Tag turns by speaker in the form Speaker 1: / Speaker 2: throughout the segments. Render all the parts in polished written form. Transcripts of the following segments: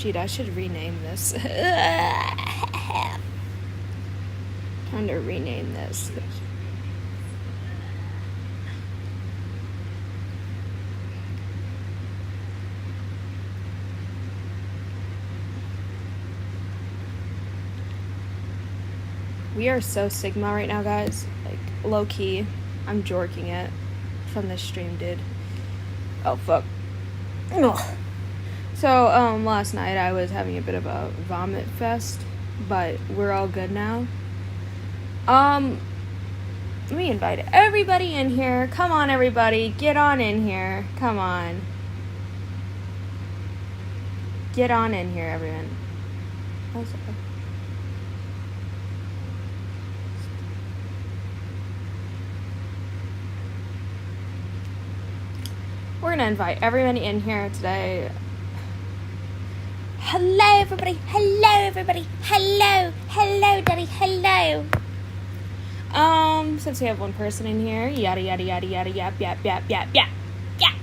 Speaker 1: sheet. I should rename this. Time to rename this. We are so Sigma right now, guys. Like, low-key. I'm jorking it from this stream, dude. Oh, fuck. Ugh. So, last night I was having a bit of a vomit fest, but we're all good now. Let me invite everybody in here. Come on, everybody. Get on in here. Come on. Get on in here, everyone. Oh, sorry. We're gonna invite everybody in here today. Hello, everybody. Hello, everybody. Hello. Hello, Daddy. Hello. Since we have one person in here, yada, yada, yada, yada, yap, yap, yap, yap, yap, yap.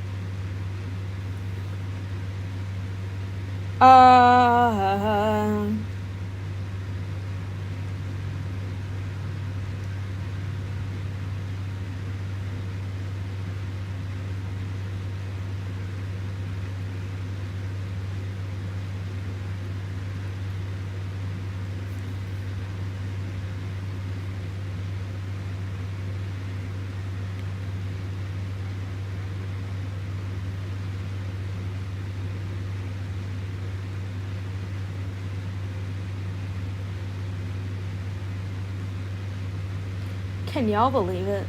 Speaker 1: Can y'all believe it?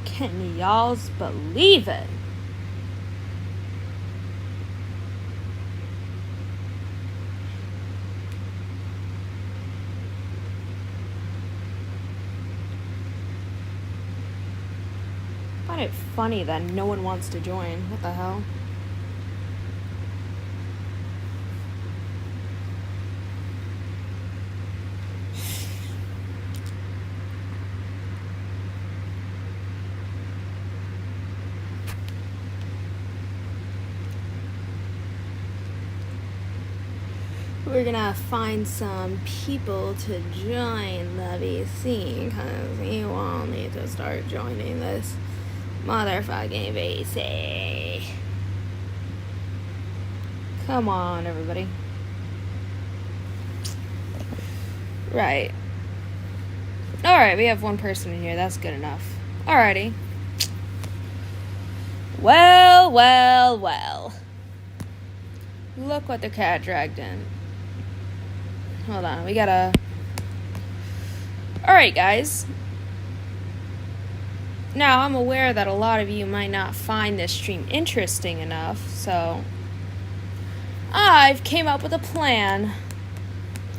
Speaker 1: Can y'all's believe it? I find it funny that no one wants to join. What the hell? We're gonna find some people to join the VC, because you all need to start joining this motherfucking VC. Come on, everybody. Right. Alright, we have one person in here. That's good enough. Alrighty. Well, well, well. Look what the cat dragged in. Hold on, we gotta... Alright, guys. Now, I'm aware that a lot of you might not find this stream interesting enough, so... I've came up with a plan.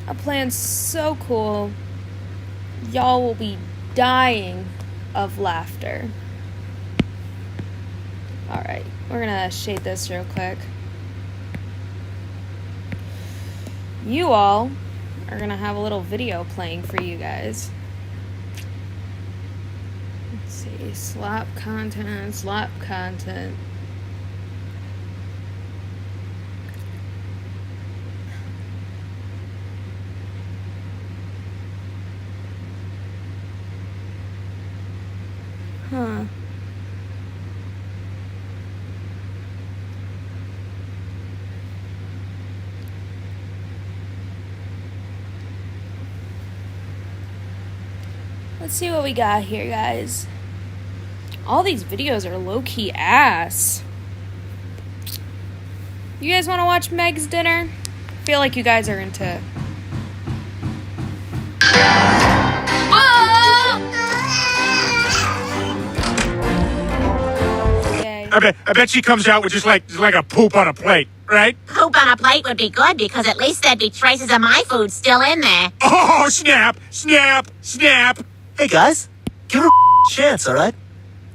Speaker 1: A plan so cool. Y'all will be dying of laughter. Alright, we're gonna shade this real quick. You all are gonna have a little video playing for you guys. Let's see, slop content. Huh. Let's see what we got here, guys. All these videos are low-key ass. You guys want to watch Meg's dinner? I feel like you guys are into... Yay.
Speaker 2: I bet she comes out with just like a poop on a plate, right?
Speaker 3: Poop on a plate would be good because at least there'd be traces of my food still in there.
Speaker 2: Oh, snap, snap, snap.
Speaker 4: Hey guys, give her a chance, alright?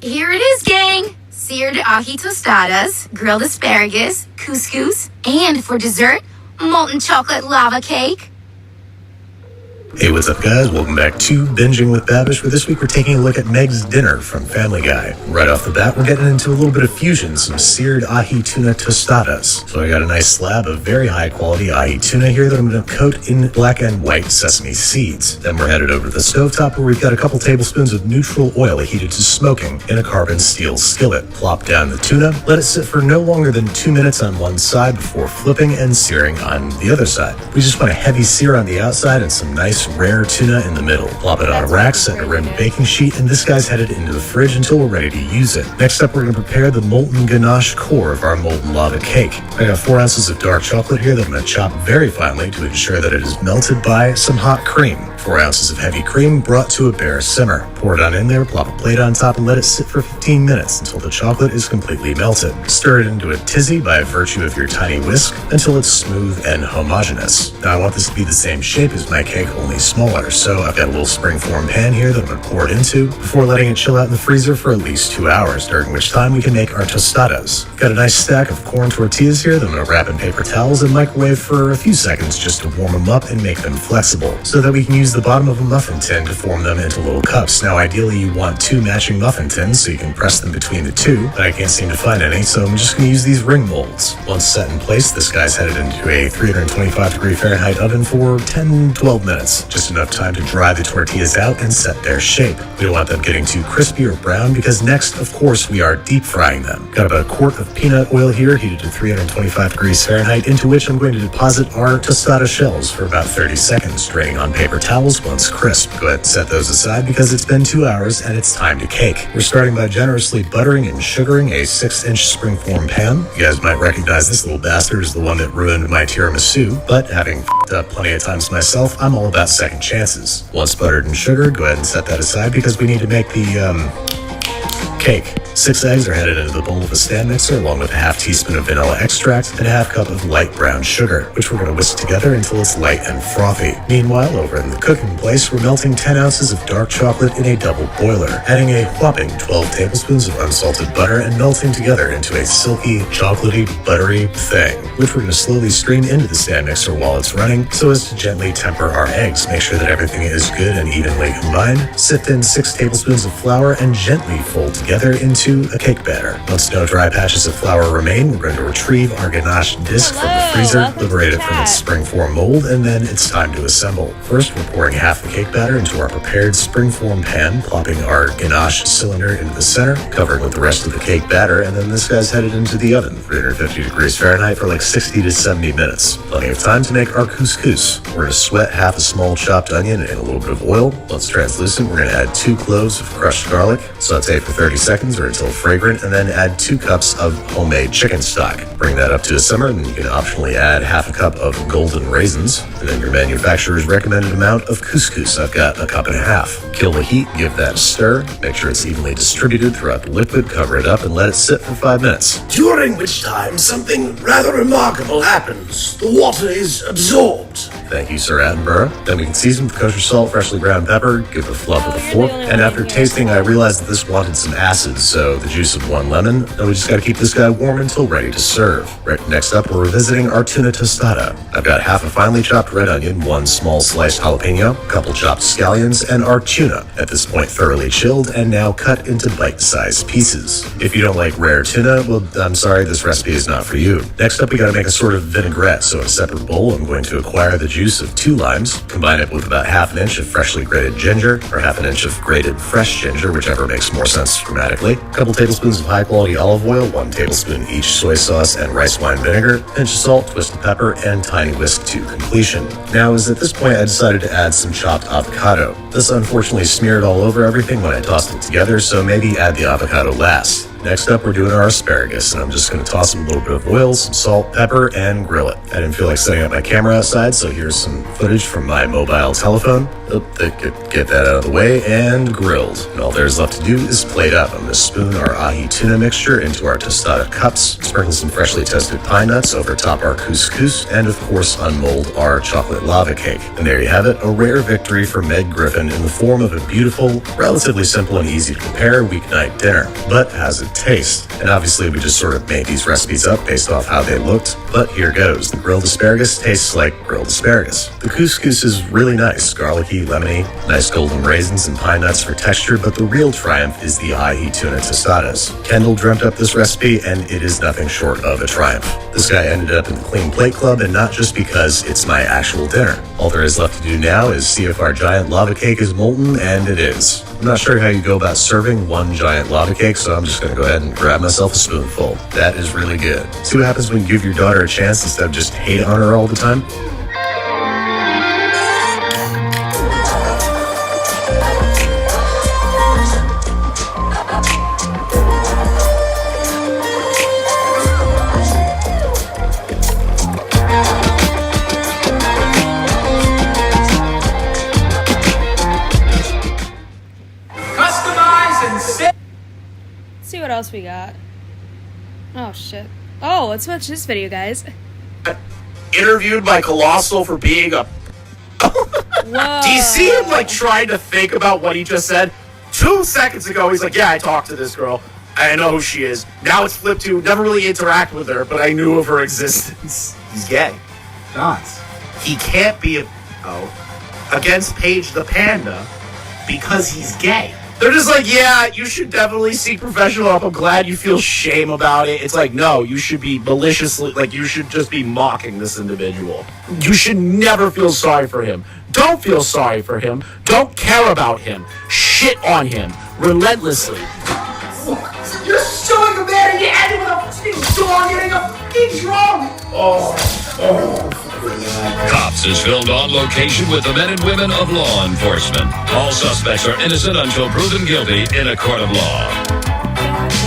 Speaker 5: Here it is, gang! Seared ají tostadas, grilled asparagus, couscous, and for dessert, molten chocolate lava cake.
Speaker 6: Hey, what's up guys? Welcome back to Binging with Babish, where this week we're taking a look at Meg's Dinner from Family Guy. Right off the bat, we're getting into a little bit of fusion, some seared ahi tuna tostadas. So I got a nice slab of very high quality ahi tuna here that I'm going to coat in black and white sesame seeds. Then we're headed over to the stovetop where we've got a couple tablespoons of neutral oil heated to smoking in a carbon steel skillet. Plop down the tuna, let it sit for no longer than 2 minutes on one side before flipping and searing on the other side. We just want a heavy sear on the outside and some nice rare tuna in the middle. Plop it on a rack, set in a rimmed baking sheet, and this guy's headed into the fridge until we're ready to use it. Next up, we're going to prepare the molten ganache core of our molten lava cake. I got 4 ounces of dark chocolate here that I'm going to chop very finely to ensure that it is melted by some hot cream. 4 ounces of heavy cream brought to a bare simmer. Pour it on in there, plop a plate on top, and let it sit for 15 minutes until the chocolate is completely melted. Stir it into a tizzy by virtue of your tiny whisk until it's smooth and homogeneous. Now I want this to be the same shape as my cake, only smaller, so I've got a little springform pan here that I'm going to pour it into before letting it chill out in the freezer for at least 2 hours, during which time we can make our tostadas. Got a nice stack of corn tortillas here that I'm going to wrap in paper towels and microwave for a few seconds just to warm them up and make them flexible, so that we can use the bottom of a muffin tin to form them into little cups. Now ideally you want 2 matching muffin tins so you can press them between the two, but I can't seem to find any, so I'm just going to use these ring molds. Once set in place, this guy's headed into a 325-degree Fahrenheit oven for 10-12 minutes. Just enough time to dry the tortillas out and set their shape. We don't want them getting too crispy or brown because next, of course, we are deep frying them. Got about a quart of peanut oil here heated to 325 degrees Fahrenheit, into which I'm going to deposit our tostada shells for about 30 seconds, draining on paper towels once crisp. Go ahead and set those aside because it's been 2 hours and it's time to cake. We're starting by generously buttering and sugaring a 6-inch springform pan. You guys might recognize this little bastard as the one that ruined my tiramisu, but having f***ed up plenty of times myself, I'm all about second chances. Once buttered and sugared, go ahead and set that aside because we need to make the cake. 6 eggs are headed into the bowl of a stand mixer along with a half teaspoon of vanilla extract and a half cup of light brown sugar, which we're going to whisk together until it's light and frothy. Meanwhile, over in the cooking place, we're melting 10 ounces of dark chocolate in a double boiler, adding a whopping 12 tablespoons of unsalted butter and melting together into a silky, chocolatey, buttery thing, which we're going to slowly stream into the stand mixer while it's running so as to gently temper our eggs. Make sure that everything is good and evenly combined. Sift in 6 tablespoons of flour and gently fold together into a cake batter. Once no dry patches of flour remain, we're going to retrieve our ganache disc from the freezer, liberate it from its springform mold, and then it's time to assemble. First, we're pouring half the cake batter into our prepared springform pan, plopping our ganache cylinder into the center, covering with the rest of the cake batter, and then this guy's headed into the oven, 350 degrees Fahrenheit for like 60 to 70 minutes. Plenty of time to make our couscous. We're going to sweat half a small chopped onion in a little bit of oil. Once translucent, we're going to add 2 cloves of crushed garlic, saute for 30 seconds or until fragrant, and then add 2 cups of homemade chicken stock. Bring that up to a simmer, and you can optionally add half a cup of golden raisins, and then your manufacturer's recommended amount of couscous. I've got a cup and a half. Kill the heat, give that a stir, make sure it's evenly distributed throughout the liquid, cover it up, and let it sit for 5 minutes.
Speaker 4: During which time something rather remarkable happens. The water is absorbed.
Speaker 6: Thank you, Sir Attenborough. Then we can season with kosher salt, freshly ground pepper, give it a flub with a fork, and after tasting, I realized that this wanted some acid, so the juice of 1 lemon, and we just gotta keep this guy warm until ready to serve. Right, next up, we're revisiting our tuna tostada. I've got half a finely chopped red onion, 1 small sliced jalapeno, a couple chopped scallions, and our tuna, at this point thoroughly chilled and now cut into bite-sized pieces. If you don't like rare tuna, well, I'm sorry, this recipe is not for you. Next up, we gotta make a sort of vinaigrette, so in a separate bowl, I'm going to acquire the juice of 2 limes, combine it with about half an inch of freshly grated ginger, or half an inch of grated fresh ginger, whichever makes more sense grammatically, a couple tablespoons of high-quality olive oil, 1 tablespoon each soy sauce and rice wine vinegar, pinch of salt, twist of pepper, and tiny whisk to completion. Now, at this point, I decided to add some chopped avocado. This unfortunately smeared all over everything when I tossed it together, so maybe add the avocado last. Next up, we're doing our asparagus, and I'm just going to toss in a little bit of oil, some salt, pepper, and grill it. I didn't feel like setting up my camera outside, so here's some footage from my mobile telephone. Get that out of the way, and grilled. And all there's left to do is plate up. I'm going to spoon our ahi tuna mixture into our tostada cups, sprinkle some freshly toasted pine nuts over top our couscous, and of course unmold our chocolate lava cake. And there you have it, a rare victory for Meg Griffin in the form of a beautiful, relatively simple and easy to prepare weeknight dinner. But how's it of taste. And obviously we just sort of made these recipes up based off how they looked, but here goes. The grilled asparagus tastes like grilled asparagus. The couscous is really nice, garlicky, lemony, nice golden raisins and pine nuts for texture, but the real triumph is the ahi tuna tostadas. Kendall dreamt up this recipe and it is nothing short of a triumph. This guy ended up in the Clean Plate Club, and not just because it's my actual dinner. All there is left to do now is see if our giant lava cake is molten, and it is. I'm not sure how you go about serving one giant lava cake, so I'm just gonna go ahead and grab myself a spoonful. That is really good. See what happens when you give your daughter a chance instead of just hate on her all the time?
Speaker 1: Let's see what else we got. Oh shit. Oh, let's watch this video, guys.
Speaker 7: Interviewed by Colossal for being a...
Speaker 1: Whoa.
Speaker 7: Do you see him, like, trying to think about what he just said? 2 seconds ago, he's like, yeah, I talked to this girl. I know who she is. Now it's flipped to, never really interact with her, but I knew of her existence. He's gay.
Speaker 8: Shots.
Speaker 7: He can't be against Paige the Panda because he's gay. They're just like, yeah, you should definitely seek professional help. I'm glad you feel shame about it. It's like, no, you should be maliciously, like, you should just be mocking this individual. You should never feel sorry for him. Don't feel sorry for him. Don't care about him. Shit on him relentlessly.
Speaker 4: You're showing a man and you ended with a fucking dog getting a fucking drunk!
Speaker 9: Cops is filmed on location with the men and women of law enforcement. All suspects are innocent until proven guilty in a court of law.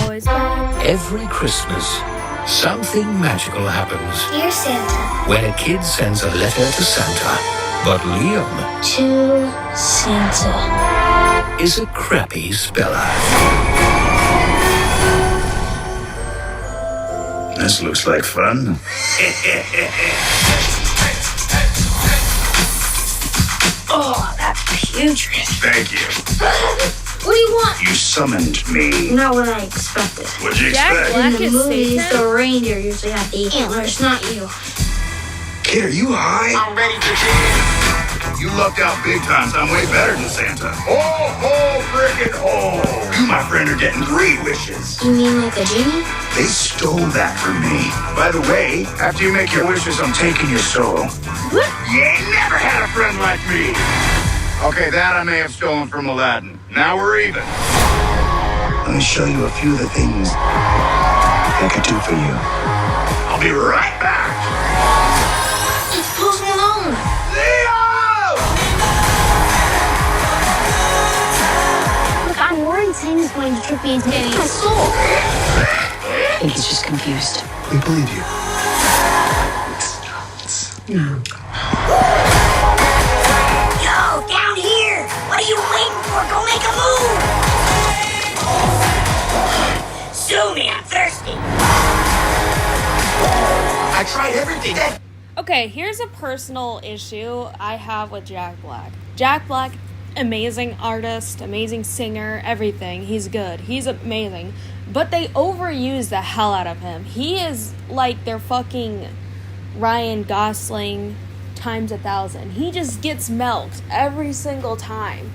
Speaker 1: Boys.
Speaker 10: Every Christmas, something magical happens
Speaker 11: Dear Santa.
Speaker 10: when a kid sends a letter to Santa. But Liam
Speaker 11: To Santa.
Speaker 10: is a crappy speller.
Speaker 4: This looks like fun.
Speaker 11: Oh, that's putrid.
Speaker 4: Thank you.
Speaker 11: What do you want?
Speaker 4: You summoned me.
Speaker 11: Not what I expected.
Speaker 4: What'd you
Speaker 1: Jack
Speaker 4: expect?
Speaker 1: Black
Speaker 11: In the
Speaker 1: is
Speaker 11: movies,
Speaker 1: Satan?
Speaker 11: the reindeer usually have the antlers, not you.
Speaker 4: Kid, are you high?
Speaker 7: I'm ready for change.
Speaker 4: You lucked out big time, so I'm way better than Santa. Oh, frickin' ho! You, my friend, are getting 3 wishes.
Speaker 11: You mean like a genie?
Speaker 4: They stole that from me. By the way, after you make your wishes, I'm taking your soul.
Speaker 11: What?
Speaker 4: You ain't never had a friend like me. Okay, that I may have stolen from Aladdin. Now we're even. Let me show you a few of the things I could do for you. I'll be right back.
Speaker 11: It's Post Malone.
Speaker 4: Leo!
Speaker 11: Look, I'm worried Santa's going to trip me into getting my soul.
Speaker 5: I think he's just confused.
Speaker 4: We believe you.
Speaker 3: Yo, down here! What are you waiting for? Go make a move! Sue me, I'm thirsty.
Speaker 7: I tried everything.
Speaker 1: Okay, here's a personal issue I have with Jack Black. Jack Black, amazing artist, amazing singer, everything. He's good. He's amazing. But they overuse the hell out of him. He is like their fucking Ryan Gosling times 1,000. He just gets milked every single time.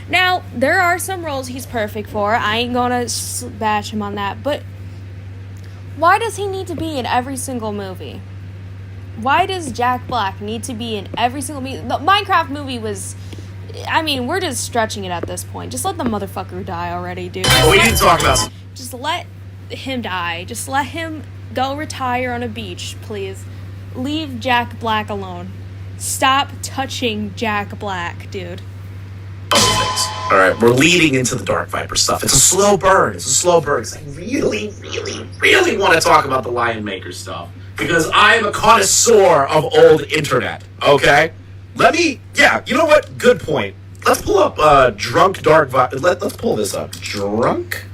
Speaker 1: Now, there are some roles he's perfect for. I ain't gonna bash him on that. But why does he need to be in every single movie? Why does Jack Black need to be in every single movie? The Minecraft movie was... I mean, we're just stretching it at this point. Just let the motherfucker die already, dude.
Speaker 7: But we need to talk about...
Speaker 1: Just let him die. Just let him go retire on a beach, please. Leave Jack Black alone. Stop touching Jack Black, dude.
Speaker 7: Alright, we're leading into the Dark Viper stuff. It's a slow burn. It's a slow burn. 'Cause I really, really, really want to talk about the Lion Maker stuff. Because I am a connoisseur of old internet, okay? Yeah, you know what? Good point. Let's pull up Drunk Dark Viper. Let's pull this up. Drunk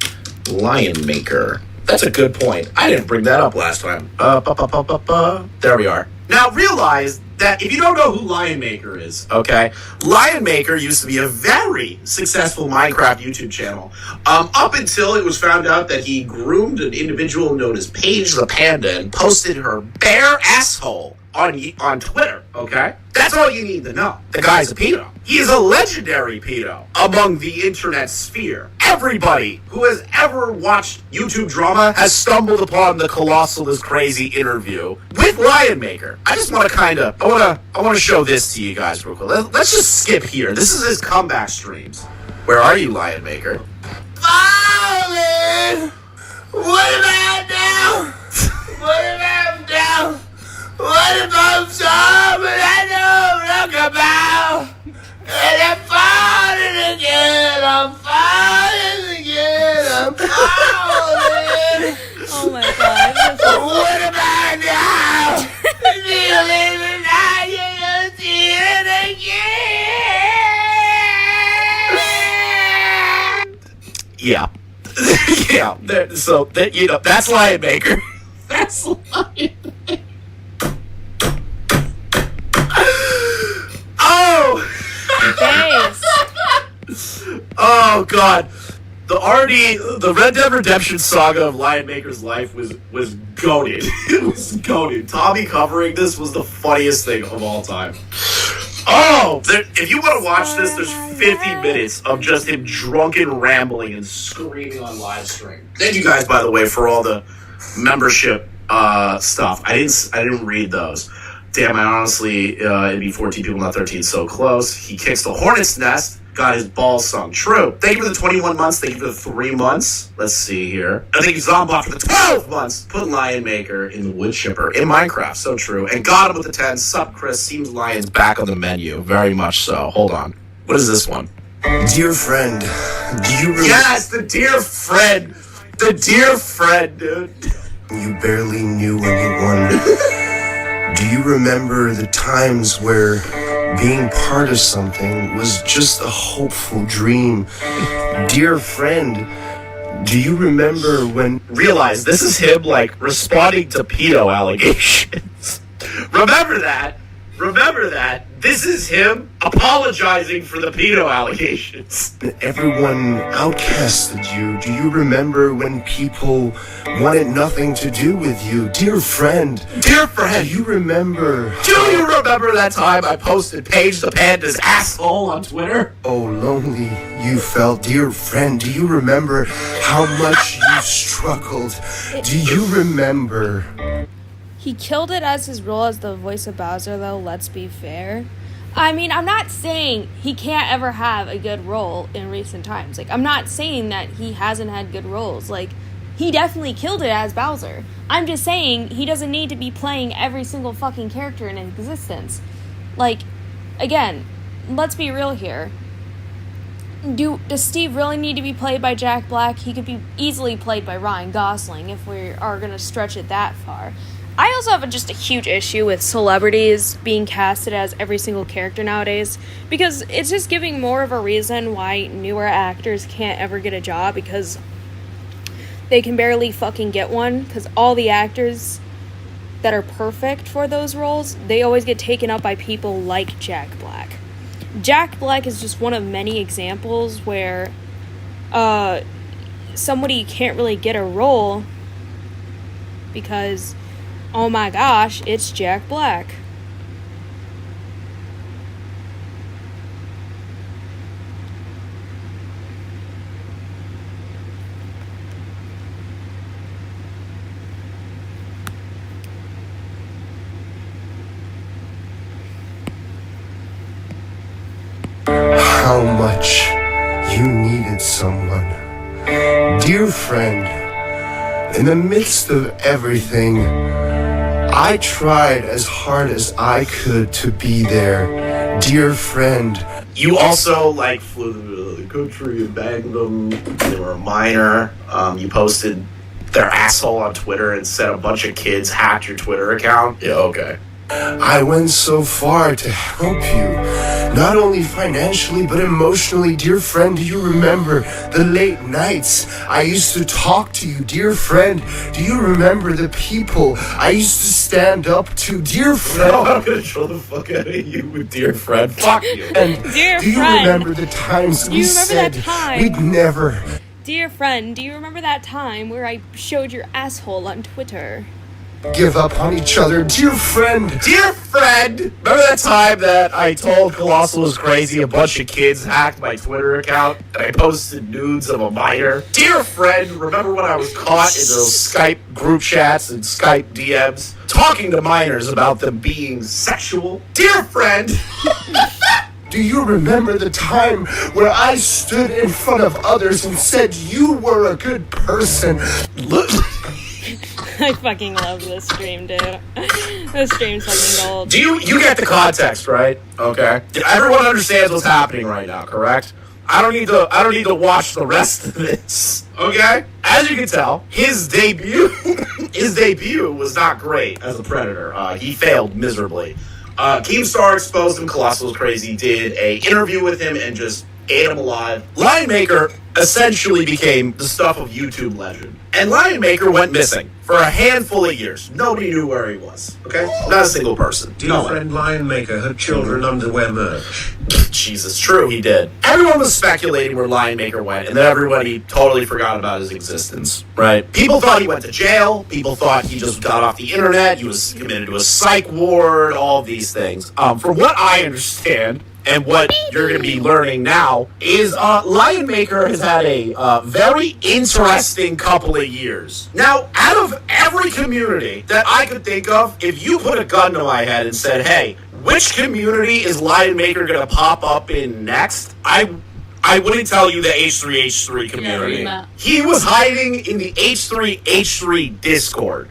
Speaker 7: Lion Maker. That's a good point. I didn't bring that up last time. There we are. Now realize that if you don't know who Lion Maker is, okay, Lion Maker used to be a very successful Minecraft YouTube channel. Up until it was found out that he groomed an individual known as Paige the Panda and posted her bare asshole on Twitter, okay? That's all you need to know. The guy's a pedo. He is a legendary pedo among the internet sphere. Everybody who has ever watched YouTube drama has stumbled upon the Colossal is Crazy interview with Lion Maker. I just want to I want to show this to you guys real quick. Let's just skip here. This is his comeback streams. Where are you, Lion Maker? Falling! What about now? What about now? What if I'm someone I don't look about? And I'm falling again, I'm falling again, I'm falling.
Speaker 1: Oh my god.
Speaker 7: What about now? Feeling the night, you'll see it again. Yeah. Yeah. That's Lion Maker. That's Lion Maker. Oh god, the Red Dead Redemption saga of Lion Maker's life was goated. It was goated. Tommy covering this was the funniest thing of all time. If you want to watch this, there's 50 minutes of just him drunken rambling and screaming on live stream. Thank you guys, by the way, for all the membership stuff. I didn't read those. Damn, I honestly, it'd be 14 people, not 13, so close. He kicks the hornet's nest, got his balls sung. True. Thank you for the 21 months, thank you for the 3 months. Let's see here. I thank you, Zombot, for the 12 months. Put Lion Maker in the wood chipper in Minecraft, so true. And got him with the 10. Sup, Chris, seems Lion's back on the menu. Very much so. Hold on. What is this one?
Speaker 10: Dear friend, do you remember?
Speaker 7: Yes, the dear friend. The dear friend, dude.
Speaker 10: You barely knew when you won. Do you remember the times where being part of something was just a hopeful dream? Dear friend, do you remember when...
Speaker 7: Realize this is him, like, responding to pedo allegations. Remember that. This is him apologizing for the pedo allegations.
Speaker 10: Everyone outcasted you. Do you remember when people wanted nothing to do with you? Dear friend.
Speaker 7: Dear friend.
Speaker 10: Do you remember...
Speaker 7: Do you remember that time I posted Paige the Panda's asshole on Twitter?
Speaker 10: Oh, lonely you felt. Dear friend, do you remember how much you struggled? Do you remember...
Speaker 1: He killed it as his role as the voice of Bowser, though, let's be fair. I mean, I'm not saying he can't ever have a good role in recent times. Like, I'm not saying that he hasn't had good roles. Like, he definitely killed it as Bowser. I'm just saying he doesn't need to be playing every single fucking character in existence. Like, again, let's be real here. Does Steve really need to be played by Jack Black? He could be easily played by Ryan Gosling if we are going to stretch it that far. I also have just a huge issue with celebrities being casted as every single character nowadays, because it's just giving more of a reason why newer actors can't ever get a job, because they can barely fucking get one, because all the actors that are perfect for those roles, they always get taken up by people like Jack Black. Jack Black is just one of many examples where somebody can't really get a role because... oh my gosh, it's Jack Black.
Speaker 10: How much you needed someone. Dear friend, in the midst of everything, I tried as hard as I could to be there. Dear friend.
Speaker 7: You also, like, flew to the country and banged them. They were a minor. You posted their asshole on Twitter and said a bunch of kids hacked your Twitter account. Yeah, okay.
Speaker 10: I went so far to help you, not only financially but emotionally. Dear friend, do you remember the late nights I used to talk to you? Dear friend, do you remember the people I used to stand up to? Dear friend,
Speaker 7: No, I'm gonna troll the fuck out of you with dear friend. Fuck you.
Speaker 10: and
Speaker 1: Dear
Speaker 10: do you
Speaker 1: friend,
Speaker 10: remember the times
Speaker 1: do
Speaker 10: we
Speaker 1: you remember
Speaker 10: said
Speaker 1: that time?
Speaker 10: we'd never?
Speaker 1: Dear friend, do you remember that time where I showed your asshole on Twitter?
Speaker 10: Give up on each other, dear friend.
Speaker 7: Dear friend, remember that time that I told Colossal was crazy? A bunch of kids hacked my Twitter account and I posted nudes of a minor. Dear friend, remember when I was caught in those Skype group chats and Skype DMs talking to minors about them being sexual? Dear friend,
Speaker 10: Do you remember the time where I stood in front of others and said you were a good person?
Speaker 7: look.
Speaker 1: I fucking love this stream, dude. This stream's fucking gold.
Speaker 7: Do you get the context, right? Okay. Everyone understands what's happening right now, correct? I don't need to watch the rest of this. Okay? As you can tell, his debut was not great as a Predator. He failed miserably. Keemstar exposed him, Colossal was crazy, did a interview with him and just ate him alive. Lion Maker essentially became the stuff of YouTube legend. And Lion Maker went missing for a handful of years. Nobody knew where he was. Okay? Not a single person.
Speaker 6: Dear friend, Lion Maker had children underwear merch.
Speaker 7: Jesus, true, he did. Everyone was speculating where Lion Maker went, and then everybody totally forgot about his existence, right? People thought he went to jail. People thought he just got off the internet. He was committed to a psych ward, all of these things. From what I understand, and what you're going to be learning now, is Lion Maker has had a very interesting couple of years. Now, out of every community that I could think of, if you put a gun to my head and said, hey, which community is Lion Maker going to pop up in next? I wouldn't tell you the H3H3 community. He was hiding in the H3H3 Discord.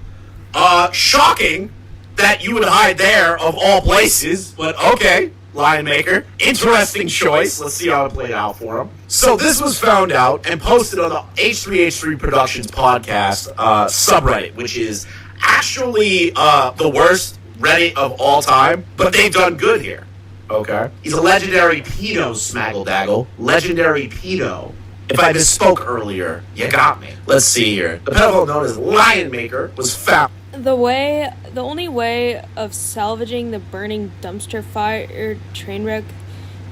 Speaker 7: Shocking that you would hide there of all places, but okay. Lion Maker. Interesting choice. Let's see how it played out for him. So this was found out and posted on the H3H3 Productions podcast subreddit, which is actually the worst Reddit of all time, but they've done good here. Okay. He's a legendary pedo, Smaggle-Daggle. Legendary pedo. If I misspoke earlier, you got me. Let's see here. The pedophile known as Lion Maker was found.
Speaker 1: The only way of salvaging the burning dumpster fire train wreck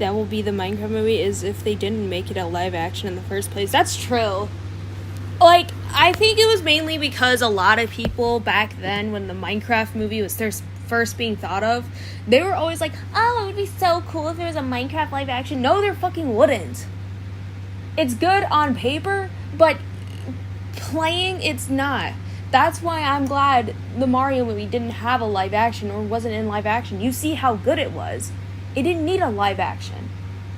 Speaker 1: that will be the Minecraft movie is if they didn't make it a live action in the first place. That's true. Like, I think it was mainly because a lot of people back then, when the Minecraft movie was first being thought of, they were always like, oh, it would be so cool if there was a Minecraft live action. No, there fucking wouldn't. It's good on paper, but playing, it's not. That's why I'm glad the Mario movie didn't have a live action or wasn't in live action. You see how good it was. It didn't need a live action.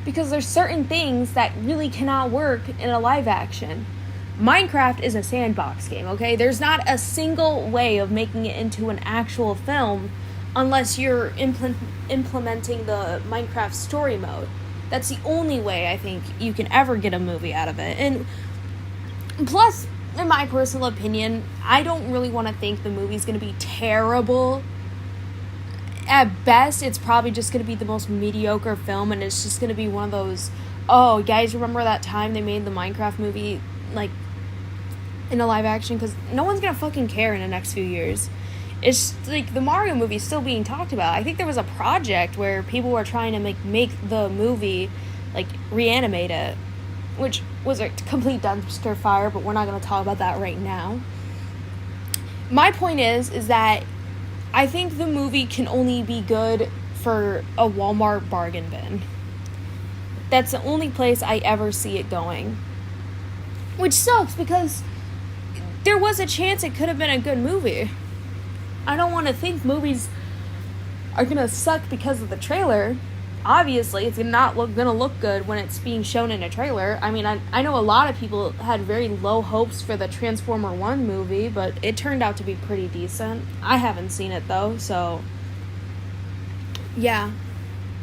Speaker 1: Because there's certain things that really cannot work in a live action. Minecraft is a sandbox game, okay? There's not a single way of making it into an actual film unless you're implementing the Minecraft story mode. That's the only way I think you can ever get a movie out of it. And plus, in my personal opinion, I don't really want to think the movie's going to be terrible. At best, it's probably just going to be the most mediocre film, and it's just going to be one of those, oh, guys, remember that time they made the Minecraft movie, like, in a live action? Because no one's going to fucking care in the next few years. It's, like, the Mario movie is still being talked about. I think there was a project where people were trying to make the movie, like, reanimate it, which was a complete dumpster fire, but we're not going to talk about that right now. My point is that I think the movie can only be good for a Walmart bargain bin. That's the only place I ever see it going. Which sucks, because there was a chance it could have been a good movie. I don't want to think movies are going to suck because of the trailer. Obviously, it's not gonna look good when it's being shown in a trailer. I mean, I know a lot of people had very low hopes for the Transformer 1 movie, but it turned out to be pretty decent. I haven't seen it, though, so yeah.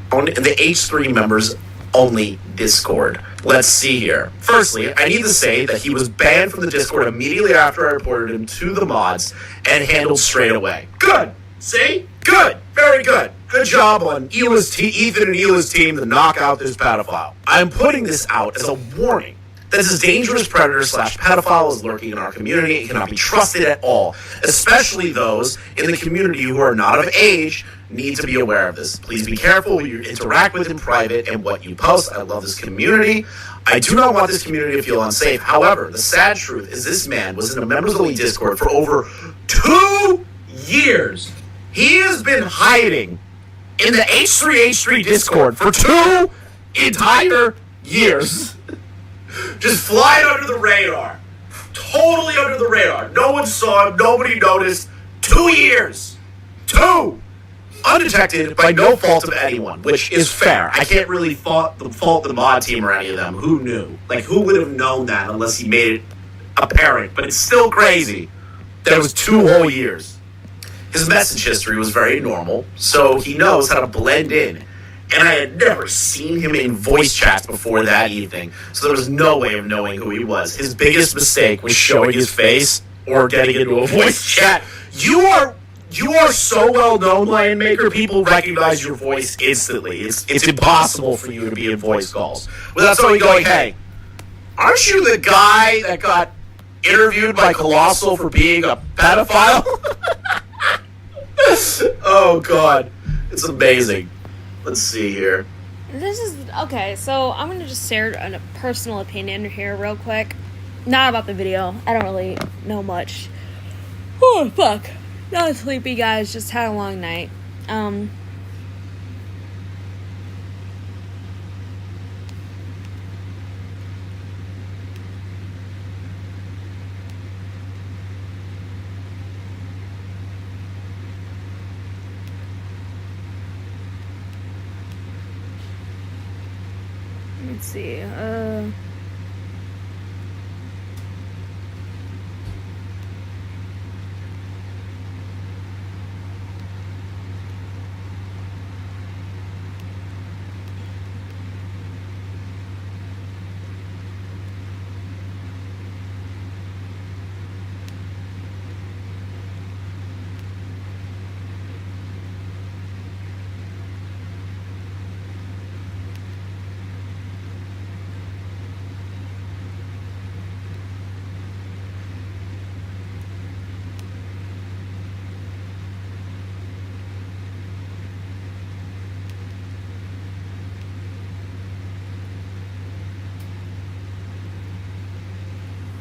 Speaker 7: The H3 members only Discord. Let's see here. Firstly, I need to say that he was banned from the Discord immediately after I reported him to the mods and handled straight away. Good! See? Good. Very good. Good job on Ethan and Hila's team to knock out this pedophile. I'm putting this out as a warning that this dangerous predator / pedophile is lurking in our community and cannot be trusted at all, especially those in the community who are not of age need to be aware of this. Please be careful when you interact with in private and what you post. I love this community. I do not want this community to feel unsafe. However, the sad truth is this man was in a members-only Discord for over 2 years. He has been hiding in the H3H3 Discord for 2 entire years. Just flying under the radar. Totally under the radar. No one saw him. Nobody noticed. 2 years. 2. Undetected by no fault of anyone, which is fair. I can't really fault the mod team or any of them. Who knew? Like, who would have known that unless he made it apparent? But it's still crazy that it was 2 whole years. His message history was very normal, so he knows how to blend in. And I had never seen him in voice chats before that evening, so there was no way of knowing who he was. His biggest mistake was showing his face or getting into a voice chat. You are so well known, Lion Maker. People recognize your voice instantly. It's impossible for you to be in voice calls without somebody going, "Hey, aren't you the guy that got interviewed by Colossal for being a pedophile?" Oh God, it's amazing. Let's see here.
Speaker 1: This is okay, so I'm gonna just share a personal opinion here real quick. Not about the video. I don't really know much. Oh fuck. Not sleepy, guys, just had a long night. Let's see,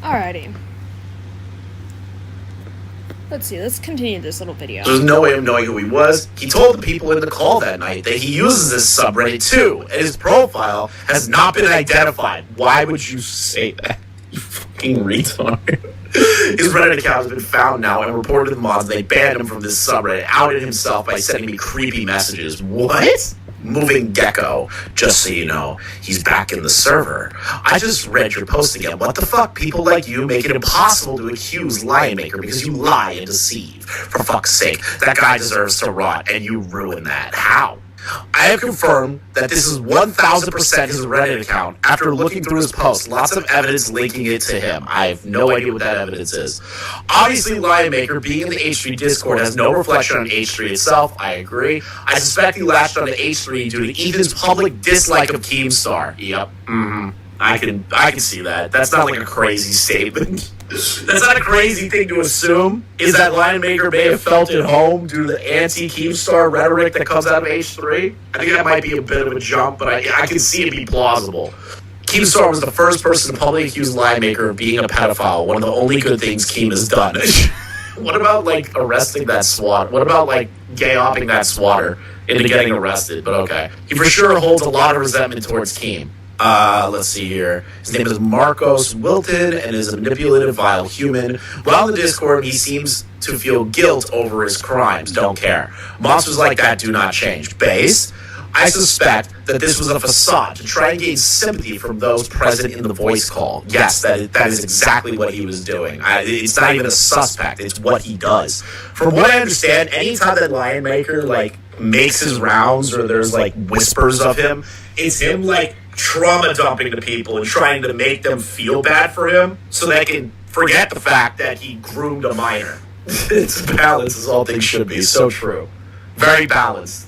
Speaker 1: alrighty. Let's see, let's continue this little video.
Speaker 7: There's no way of knowing who he was. He told the people in the call that night that he uses this subreddit too, and his profile has not been identified. Why would you say that? You fucking retard. His Reddit account has been found now and reported to the mods. They banned him from this subreddit, outed himself by sending me creepy messages. What? Moving Gecko, just so you know, he's back in the server. I just read your post again. What the fuck? People like you make it impossible to accuse Lion Maker because you lie and deceive. For fuck's sake, that guy deserves to rot, and you ruin that. How? I have confirmed that this is 1000% his Reddit account after looking through his posts. Lots of evidence linking it to him. I have no idea what that evidence is. Obviously, Lion Maker, being in the H3 Discord, has no reflection on H3 itself. I agree. I suspect he latched onto H3 due to Ethan's public dislike of Keemstar. Yep. I can see that. That's not like a crazy statement. That's not a crazy thing to assume, is that Lion Maker may have felt at home due to the anti-Keemstar rhetoric that comes out of H3. I think that might be a bit of a jump, but I can see it be plausible. Keemstar was the first person to publicly accuse Lion Maker of being a pedophile, one of the only good things Keem has done. What about, like, arresting that SWAT? What about, like, gay-opping that SWATter into getting arrested? But okay. He for sure holds a lot of resentment towards Keem. Let's see here. His name is Marcos Wilton and is a manipulative, vile human. While in the Discord, he seems to feel guilt over his crimes. Don't care. Monsters like that do not change. Base? I suspect that this was a facade to try and gain sympathy from those present in the voice call. Yes, that is exactly what he was doing. It's not even a suspect. It's what he does. From what I understand, anytime that Lion Maker, like, makes his rounds or there's, like, whispers of him, it's him, like, trauma dumping to people and trying to make them feel bad for him so they can forget the fact that he groomed a minor. It's balance as all things should be. So true. Very balanced.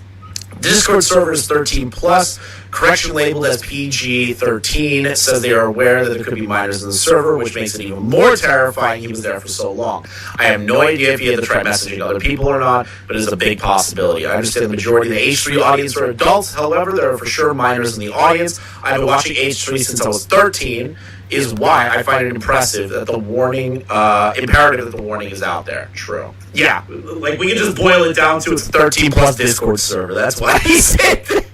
Speaker 7: Discord server is 13 plus. Correction labeled as PG-13. It says they are aware that there could be minors in the server, which makes it even more terrifying. He was there for so long. I have no idea if he had to try messaging other people or not, but it is a big possibility. I understand the majority of the H3 audience are adults. However, there are for sure minors in the audience. I've been watching H3 since I was 13, is why I find it impressive that the warning, imperative that the warning is out there. True. Yeah, like we can just boil it down to it's a 13 plus Discord server. That's why he said that.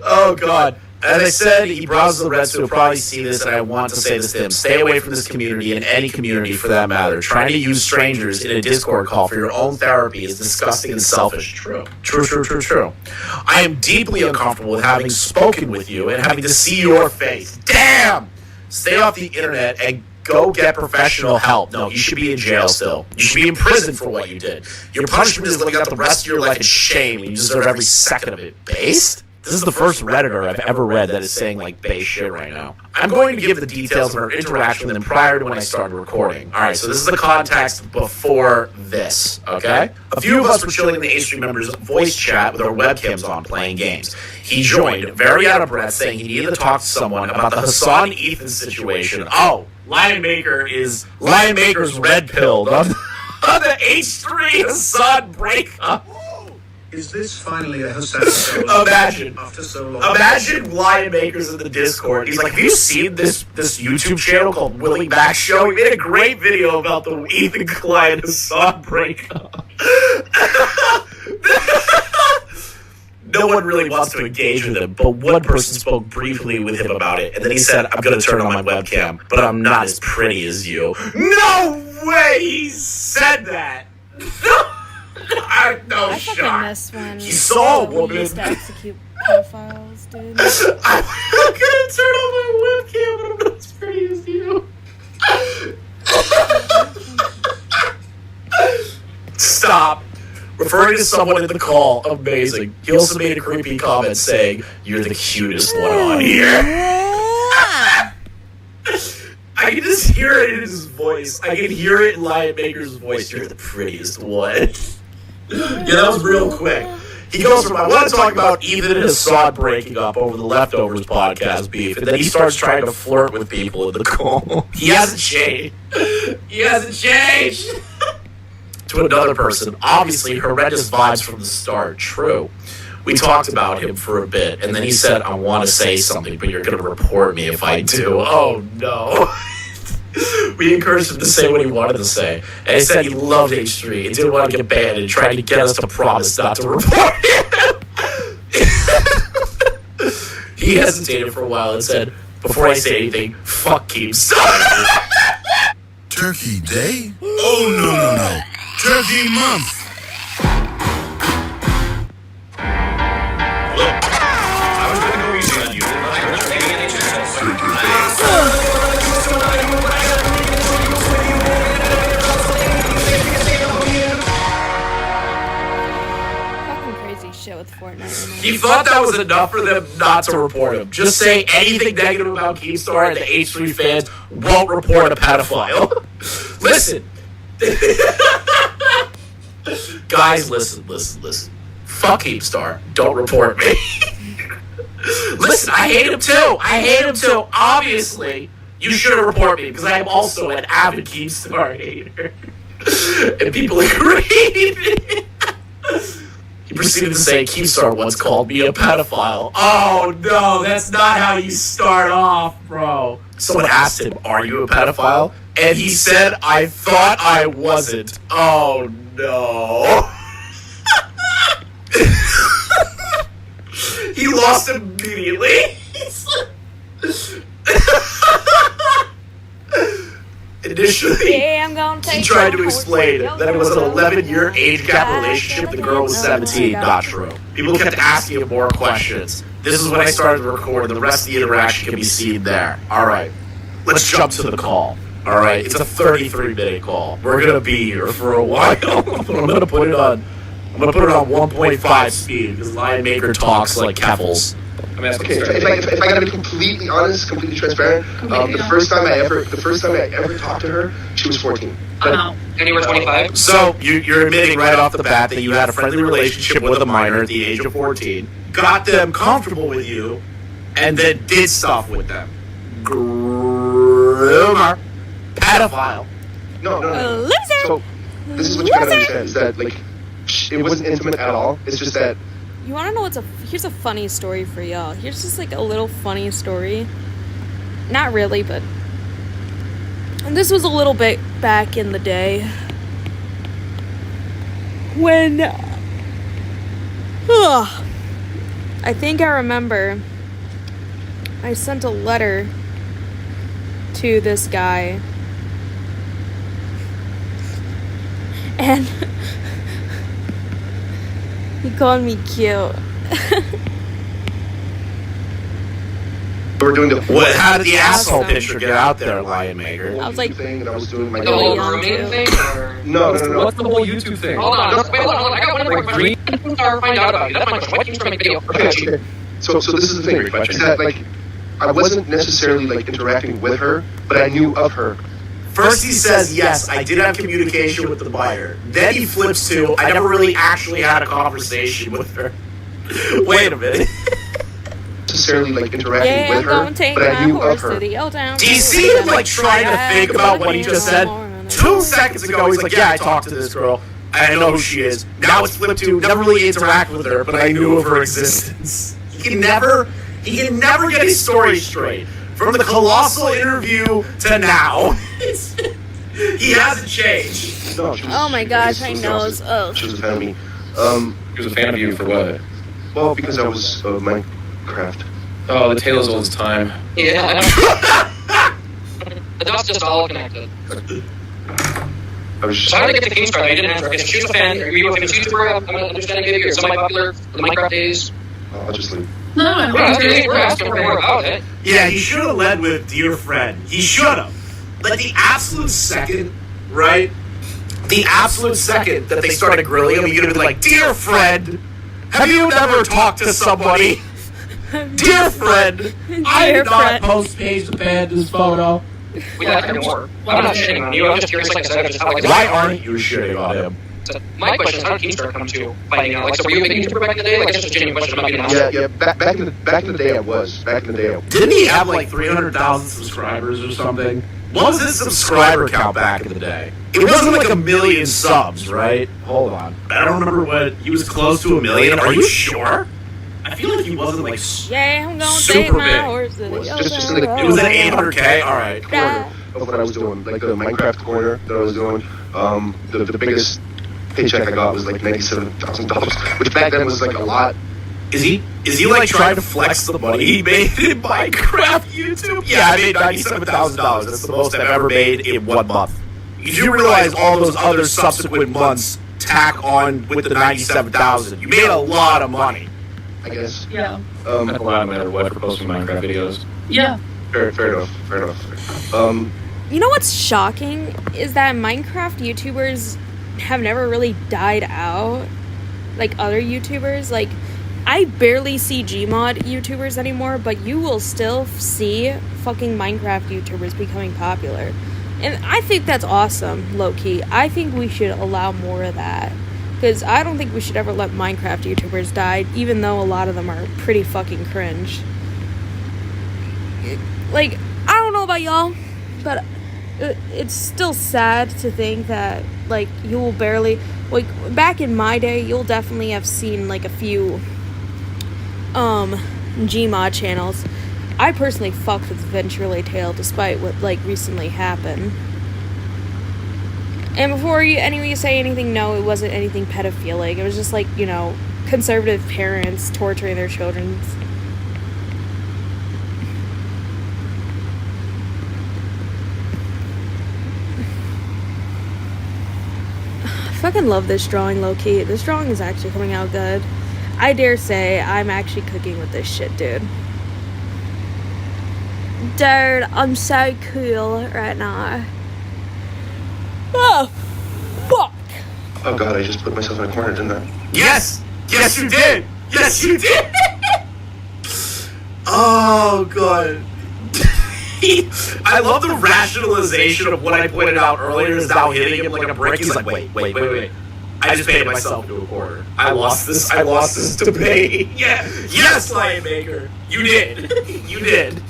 Speaker 7: Oh, God. As I said, he browses the Reddit, so he'll probably see this, and I want to say this to him. Stay away from this community, and any community for that matter. Trying to use strangers in a Discord call for your own therapy is disgusting and selfish. True. True. I am deeply uncomfortable with having spoken with you and having to see your face. Damn! Stay off the internet and go get professional help. No, you should be in jail still. You should be in prison for what you did. Your punishment is living out the rest of your life in shame, and you deserve every second of it. Based? This is the first Redditor I've ever read that is saying, like, base shit right now. I'm going to give the details of our interaction with them prior to when I started recording. Alright, so this is the context before this, okay? A few of us were chilling in the H3 members' voice chat with our webcams on playing games. He joined, very out of breath, saying he needed to talk to someone about the Hassan Ethan situation. Oh, Lion Maker's red-pilled on the H3 Hassan breakup.
Speaker 8: Is this finally a Hassan?
Speaker 7: Imagine.
Speaker 8: After so long.
Speaker 7: Imagine Lion Makers in the Discord. He's like, have you seen this YouTube channel called Willie Mac Show? He made a great video about the Ethan Klein Hassan breakup. No one really wants to engage with him, but one person spoke briefly with him about it, and then he said, I'm going to turn on my webcam, but I'm not as pretty as you. No way he said that! No
Speaker 1: I
Speaker 7: shot.
Speaker 1: fucking miss when
Speaker 7: He saw a
Speaker 1: we
Speaker 7: woman.
Speaker 1: used to execute pedophiles, dude.
Speaker 7: I'm gonna turn on my webcam, but I'm not as pretty as you. Stop. Referring to someone in the call, amazing. He also made a creepy comment saying, "You're the cutest one on here." I can just hear it in his voice. I can hear it in Lion Maker's voice. You're the prettiest one. Yeah, that was real quick. He goes from, I want to talk about Ethan and Hassan breaking up over the Leftovers podcast beef, and then he starts trying to flirt with people in the call. He hasn't changed. To another person, obviously horrendous vibes from the start. True. We talked about him for a bit, and then he said, I want to say something, but you're going to report me if I do. Oh, no. We encouraged him to say what he wanted to say. And he said he loved H3 and didn't want to get banned and tried to get us to promise not to report him. He hesitated for a while and said, before I say anything, fuck Keemstar.
Speaker 12: Turkey Day? Oh, no. Turkey Month.
Speaker 7: I was going to go easy on you.
Speaker 1: Fucking crazy shit with Fortnite.
Speaker 7: He thought that was enough for them not to report him. Just say anything negative about Keemstar and the H3 fans won't report a pedophile. Listen. Guys, listen. Fuck Keemstar. Don't report me. Listen, I hate him too. Obviously, you shouldn't report me because I am also an avid Keemstar hater. And people agreed. He proceeded to say, Keemstar once called me a pedophile. Oh, no, that's not how you start off, bro. Someone asked him, are you a pedophile? And he said, I thought I wasn't. Oh, no. He lost immediately. Initially, he tried to explain that it was an 11-year age gap relationship. The girl was 17. Not true. People kept asking him more questions. This is when I started to record, and the rest of the interaction can be seen there. All right, let's jump to the call. All right, it's a 33-minute call. We're gonna be here for a while. I'm gonna put it on 1.5 speed because Lion Maker talks like Keffels.
Speaker 10: Okay, if I gotta be completely honest, completely transparent, the first time I ever talked to her, she She was 14.
Speaker 13: And you were 25?
Speaker 7: So you're admitting right off the bat that you had a friendly relationship with a minor at the age of 14, got them comfortable with you, and then did stuff with them. Groomer. Pedophile.
Speaker 10: No.
Speaker 1: Loser.
Speaker 10: So this is what you gotta understand, is that, like, it wasn't intimate at all. It's just that...
Speaker 1: You want to know here's a funny story for y'all. Here's just like a little funny story. Not really, but... And this was a little bit back in the day. When... I think I remember I sent a letter to this guy. And he called me cute.
Speaker 10: We were doing the...
Speaker 7: How did the asshole picture get out there, Lion Maker?
Speaker 1: I was like...
Speaker 10: thing that I was doing my...
Speaker 13: The whole grooming thing? Or...
Speaker 10: No.
Speaker 13: What's the whole YouTube thing? Hold on. Wait, hold on. I got one more question. Find out about you. That's my question. Why can't you try to make a video?
Speaker 10: Okay. So this is the thing, is that, like, I wasn't necessarily, like, interacting with her, but I knew of her.
Speaker 7: First he says, yes, I did have communication with the buyer. Then he flips to, I never really actually had a conversation with her. Wait a minute.
Speaker 10: Necessarily, like, interacting
Speaker 1: Yeah,
Speaker 10: with her,
Speaker 1: don't take
Speaker 10: but I
Speaker 1: my
Speaker 10: knew of
Speaker 1: horse
Speaker 10: her.
Speaker 1: to the old town.
Speaker 7: Do you see him, like, trying to think about what he just said? 2 seconds ago, he's like, yeah, I talked to this girl. I know who she is. Now it's flipped to, never really interact with her, but I knew of her existence. He can never get his story straight. From the colossal interview to now. He hasn't changed.
Speaker 10: No,
Speaker 1: Oh my gosh, my nose. Oh.
Speaker 10: She was a fan of me.
Speaker 13: He was a fan of you for what?
Speaker 10: Well, because I was Minecraft.
Speaker 13: Oh, the tale as old as time. Yeah. The dots just all connected.
Speaker 10: I was just...
Speaker 13: So how did I get to Keemstar? You didn't answer. Okay, so she was a fan. Are you a famous YouTuber? I'm understanding maybe you're semi-popular for the Minecraft days.
Speaker 10: I'll just leave.
Speaker 13: No. We're asking for more about it.
Speaker 7: Yeah, he should have led with dear friend. He should have. Like the absolute second, right? The absolute second that they started grilling him, you're gonna be like, dear friend, have you never talked to somebody? Dear friend, I did not post Paige the Panda's photo.
Speaker 13: We like him more. I'm not shitting on you. I'm just curious, like I said, just how like.
Speaker 7: Why aren't you shitting on him?
Speaker 13: So my question is, how did Keemstar come to finding out? Like, so were you a big YouTuber back in the day? Like, that's just a genuine question. I'm not being honest.
Speaker 10: Yeah. Back in the day, I was.
Speaker 7: Didn't he have like 300,000 subscribers or something? What was his subscriber count back in the day? It wasn't like 1 million subs, right? Hold on. I don't remember what. He was close to 1 million. Are you sure? I feel like he wasn't like
Speaker 1: Yeah, I'm gonna
Speaker 7: super
Speaker 1: take my
Speaker 7: big.
Speaker 1: horse to the
Speaker 10: Just
Speaker 1: old
Speaker 10: like,
Speaker 1: town.
Speaker 7: It was at 800K? Alright.
Speaker 10: Corner of what I was doing, like the Minecraft corner that I was doing. The biggest paycheck I got was like $97,000, which back then was like a lot.
Speaker 7: Is he like trying to flex the money he made in Minecraft YouTube? Yeah, I made $97,000. That's the most I've ever made in 1 month. You do realize all those other subsequent months tack on with the $97,000. You made a lot of money.
Speaker 10: I guess.
Speaker 13: Yeah. That's why I'm at what for posting Minecraft videos. Yeah.
Speaker 10: Fair enough.
Speaker 1: You know what's shocking is that Minecraft YouTubers have never really died out like other YouTubers. Like, I barely see Gmod YouTubers anymore, but you will still see fucking Minecraft YouTubers becoming popular. And I think that's awesome, low-key. I think we should allow more of that. Because I don't think we should ever let Minecraft YouTubers die, even though a lot of them are pretty fucking cringe. Like, I don't know about y'all, but it's still sad to think that, like, you will barely... Like, back in my day, you'll definitely have seen, like, a few, Gmod channels. I personally fucked with Venturely Tale, despite what, like, recently happened. And before any of you say anything, no, it wasn't anything pedophilic. It was just, like, you know, conservative parents torturing their children. I fucking love this drawing, low-key. This drawing is actually coming out good. I dare say I'm actually cooking with this shit, dude. Dude, I'm so cool right now. Oh, fuck.
Speaker 10: Oh god, I just put myself in a corner, didn't I?
Speaker 7: Yes! Yes, you did! Yes, you did! Oh, God. I love the rationalization of what I pointed out earlier is now hitting him like a brick. He's like, wait. I just paid myself into a quarter. I lost this debate. Yeah. Yes, Lion Maker. You did. You did.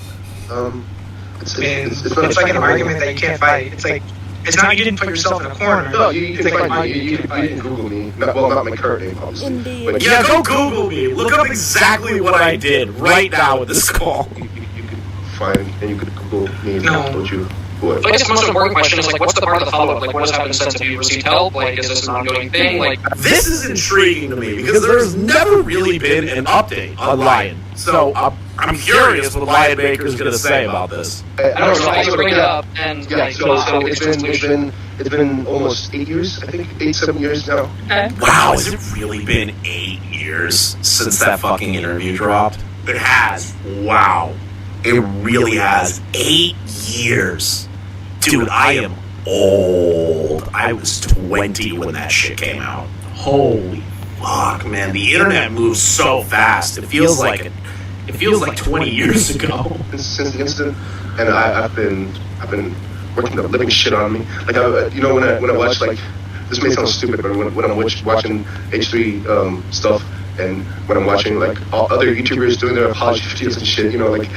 Speaker 14: It's like an argument that you can't fight. It's like, it's not you didn't put yourself in a corner.
Speaker 10: No, you can find me. You can Google me. Not my current name, obviously.
Speaker 1: Indeed.
Speaker 10: But
Speaker 7: Yeah, go Google me. Look up exactly what I did right now with this call.
Speaker 10: you could find, and you could Google me and
Speaker 14: No.
Speaker 10: told you what.
Speaker 13: So I guess the most important question is, like, what's the part of the follow-up? Like, what has happened since? Have you received help? Like, is this an ongoing thing? Like,
Speaker 7: This is intriguing to me because there's never really been an update on Lion. So I'm curious what Lion Maker is going to say about this.
Speaker 13: I don't know. I just bring it up, and
Speaker 10: Yeah,
Speaker 13: like,
Speaker 10: so it's been almost 8 years, I think, 7 years now.
Speaker 13: okay.
Speaker 7: Wow, has it really been 8 years since that fucking interview dropped? It has. Wow. It really has. 8 years. Dude, I am old. I was 20 when that shit came out. Holy fuck, man. The internet moves so fast. It feels like 20 years ago.
Speaker 10: Since the incident, and I've been working the living shit on me. Like when I watch, like, this may sound stupid, but when I'm watching H3 stuff, and when I'm watching like all other YouTubers doing their apology videos and shit, like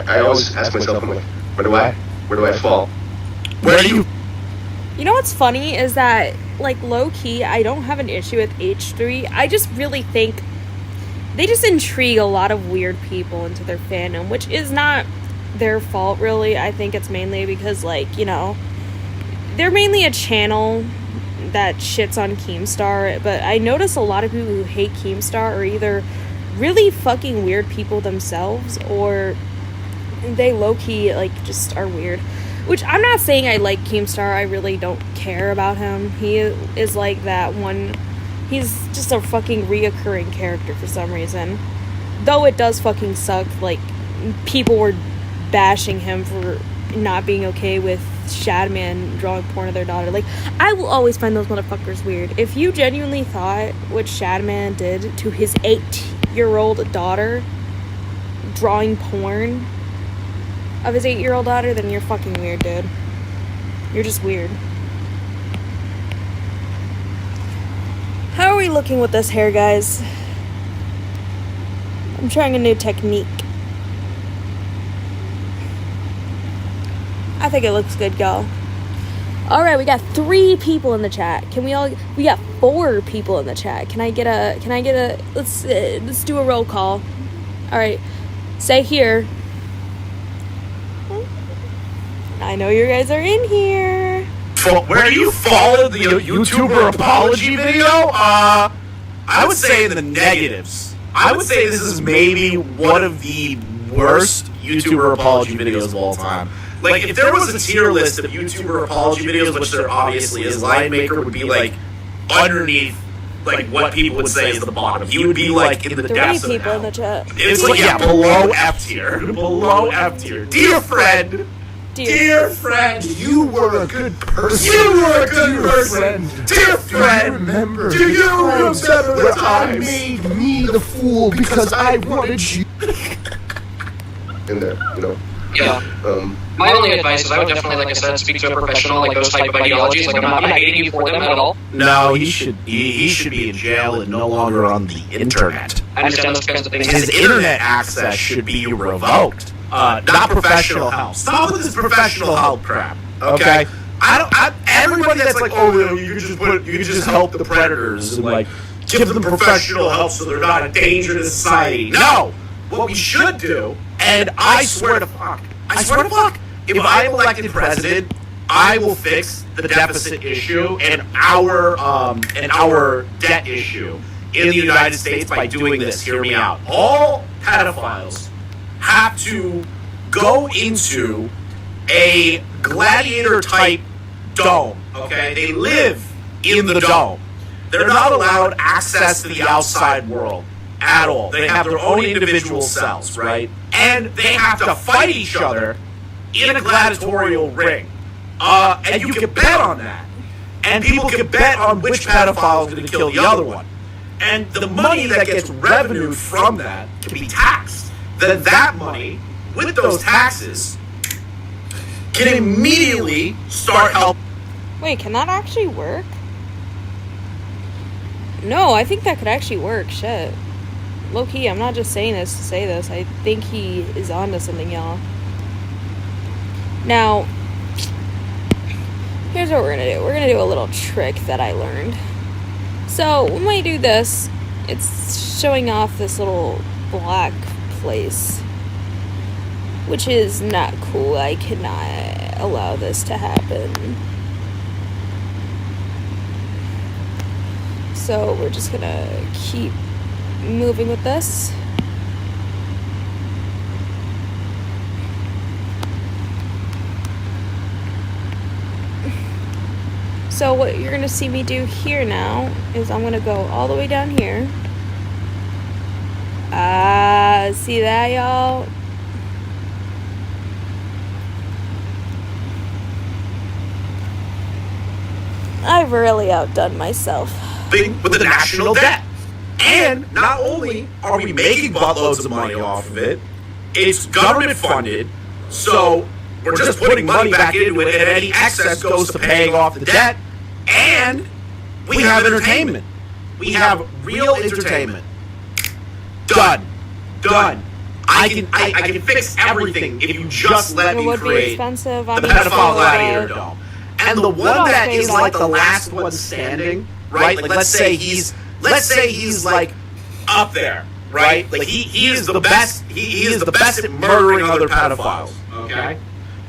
Speaker 10: I always ask myself, I'm like, where do I fall?
Speaker 7: Where do you?
Speaker 1: You know what's funny is that, like, low-key, I don't have an issue with H3. I just really think they just intrigue a lot of weird people into their fandom, which is not their fault, really. I think it's mainly because, like, they're mainly a channel that shits on Keemstar, but I notice a lot of people who hate Keemstar are either really fucking weird people themselves, or they low-key, like, just are weird. Which, I'm not saying I like Keemstar, I really don't care about him. He is like that one, he's just a fucking reoccurring character for some reason. Though it does fucking suck, like, people were bashing him for not being okay with Shadman drawing porn of their daughter. Like, I will always find those motherfuckers weird. If you genuinely thought what Shadman did to his 8-year-old daughter, drawing porn of his 8-year-old daughter, then you're fucking weird, dude. You're just weird. How are we looking with this hair, guys? I'm trying a new technique. I think it looks good, y'all. Alright, we got 3 people in the chat. We got 4 people in the chat. Can I get a, let's do a roll call. Alright, say here. I know you guys are in here.
Speaker 7: Where you followed the YouTuber apology video? I would say in the negatives. I would say this is maybe one of the worst YouTuber apology videos of all time. Like, if there was a tier list of YouTuber apology videos, which there obviously is, Lion Maker would be, like, underneath, like, what people would say is the bottom. He would be, like, in the depths of the
Speaker 1: people in the chat.
Speaker 7: It's like, yeah, below F tier. Below F tier. Dear friend. Dear friend,
Speaker 10: You were a good person.
Speaker 7: you were a good person. Dear friend,
Speaker 10: Remember?
Speaker 7: do you remember the
Speaker 10: I
Speaker 7: times?
Speaker 10: made me the fool because I wanted you. In there,
Speaker 13: Yeah. My only advice is I would definitely, like I said, speak to a professional, like those type of ideologies. Like, I'm not hating you for them at all.
Speaker 7: No, he should be in jail and no longer on the internet.
Speaker 13: I understand those kinds of things.
Speaker 7: His internet access should be revoked. Not professional help. Stop with this professional help crap. Okay? Everybody that's like, oh, you can just help the predators and like give them professional help so they're not a danger to society. No! What we should do, and I swear to fuck, if I am elected president, I will fix the deficit issue and our debt issue in the United States by doing this. Hear me out. All pedophiles have to go into a gladiator-type dome, okay? They live in the dome. They're not allowed access to the outside world at all. They have their own individual cells, right? And they have to fight each other in a gladiatorial ring. And you can bet on that. And people can bet on which pedophile is going to kill the other one. And the money that gets revenue from that can be taxed. Then that money, with those taxes, can immediately start helping.
Speaker 1: Wait, can that actually work? No, I think that could actually work. Shit. Low key, I'm not just saying this to say this. I think he is onto something, y'all. Now, here's what we're gonna do. We're gonna do a little trick that I learned. So, when I do this, it's showing off this little black place, which is not cool. I cannot allow this to happen. So we're just gonna keep moving with this. So what you're gonna see me do here now is I'm gonna go all the way down here. See that, y'all? I've really outdone myself.
Speaker 7: With the national debt. And not only are we making buttloads of money off of it, it's government funded, so we're just putting money back into it, and any excess goes to paying off the debt, and we have entertainment. We have real entertainment. Done. I can fix everything if you just let me create the pedophile gladiator dome. And the one that is like the last one standing, right? Like let's say he's like up there, right? Like he is the best. He is the best at murdering other pedophiles. Okay.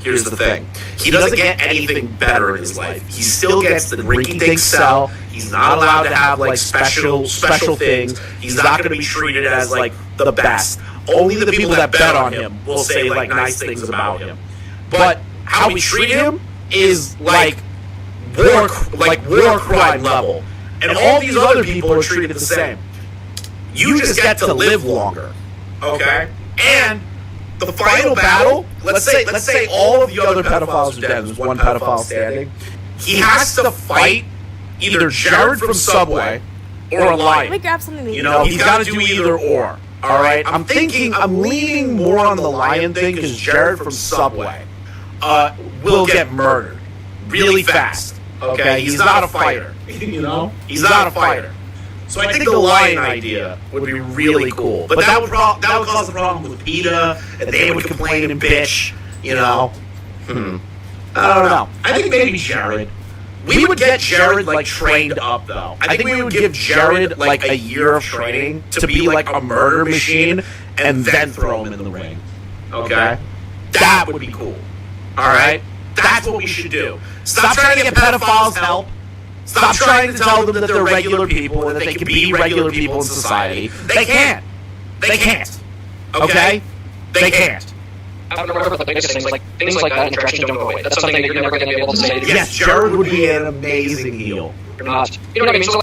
Speaker 7: Here's the thing: he doesn't get anything better in his life. He still gets the rinky-dink cell. He's not allowed to have like special things. He's not going to be treated as like the best. Only the people that bet on him will say like nice things about him. But how we treat him is like war crime level. And all these other people are treated the same. You just get to live longer, okay? And the final battle, let's say all of the other pedophiles are dead. There's one pedophile standing. He has to fight either Jared from Subway or a lion.
Speaker 1: Let me grab something to eat.
Speaker 7: You know, he's got to do either or. All right. I'm leaning more on the lion thing because Jared from Subway will get murdered really fast. Okay, he's not a fighter. You know, he's not a fighter. So I think the lion idea would be really cool. But that would cause the problem with PETA, and they would complain and bitch. You know, I don't know. I think maybe Jared. We would get Jared like trained up though. I think we would give Jared like a year of training to be like a murder machine, and then throw him in the ring. Okay, that would be cool. All right. That's what we should do. Stop trying to get pedophiles help. Stop trying to tell them that they're regular people and that they can be regular people in society. They can't. They can't. Okay? They can't.
Speaker 13: I don't remember the biggest things like that interaction don't go away. That's something that you're never going to be able to say.
Speaker 7: Yes, Jared would be an amazing heel.
Speaker 13: You're not. You know what I mean? So,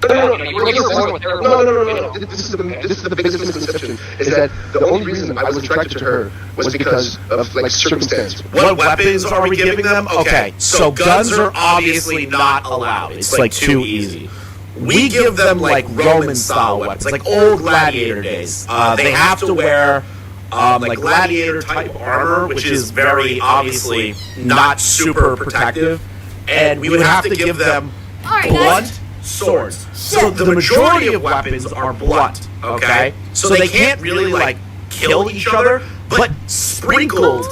Speaker 13: you're born with her.
Speaker 10: No. This is the biggest misconception. Is that the only reason I was attracted to her was because of like circumstance.
Speaker 7: What weapons are we giving them? Okay, so guns are obviously not allowed. It's like too easy. We give them like Roman style weapons, like old gladiator days. They have to wear like gladiator type armor, which is very obviously not super protective, and we would have to give them blunt swords. So the majority of weapons are blunt, okay? So they can't really like kill each other, but sprinkled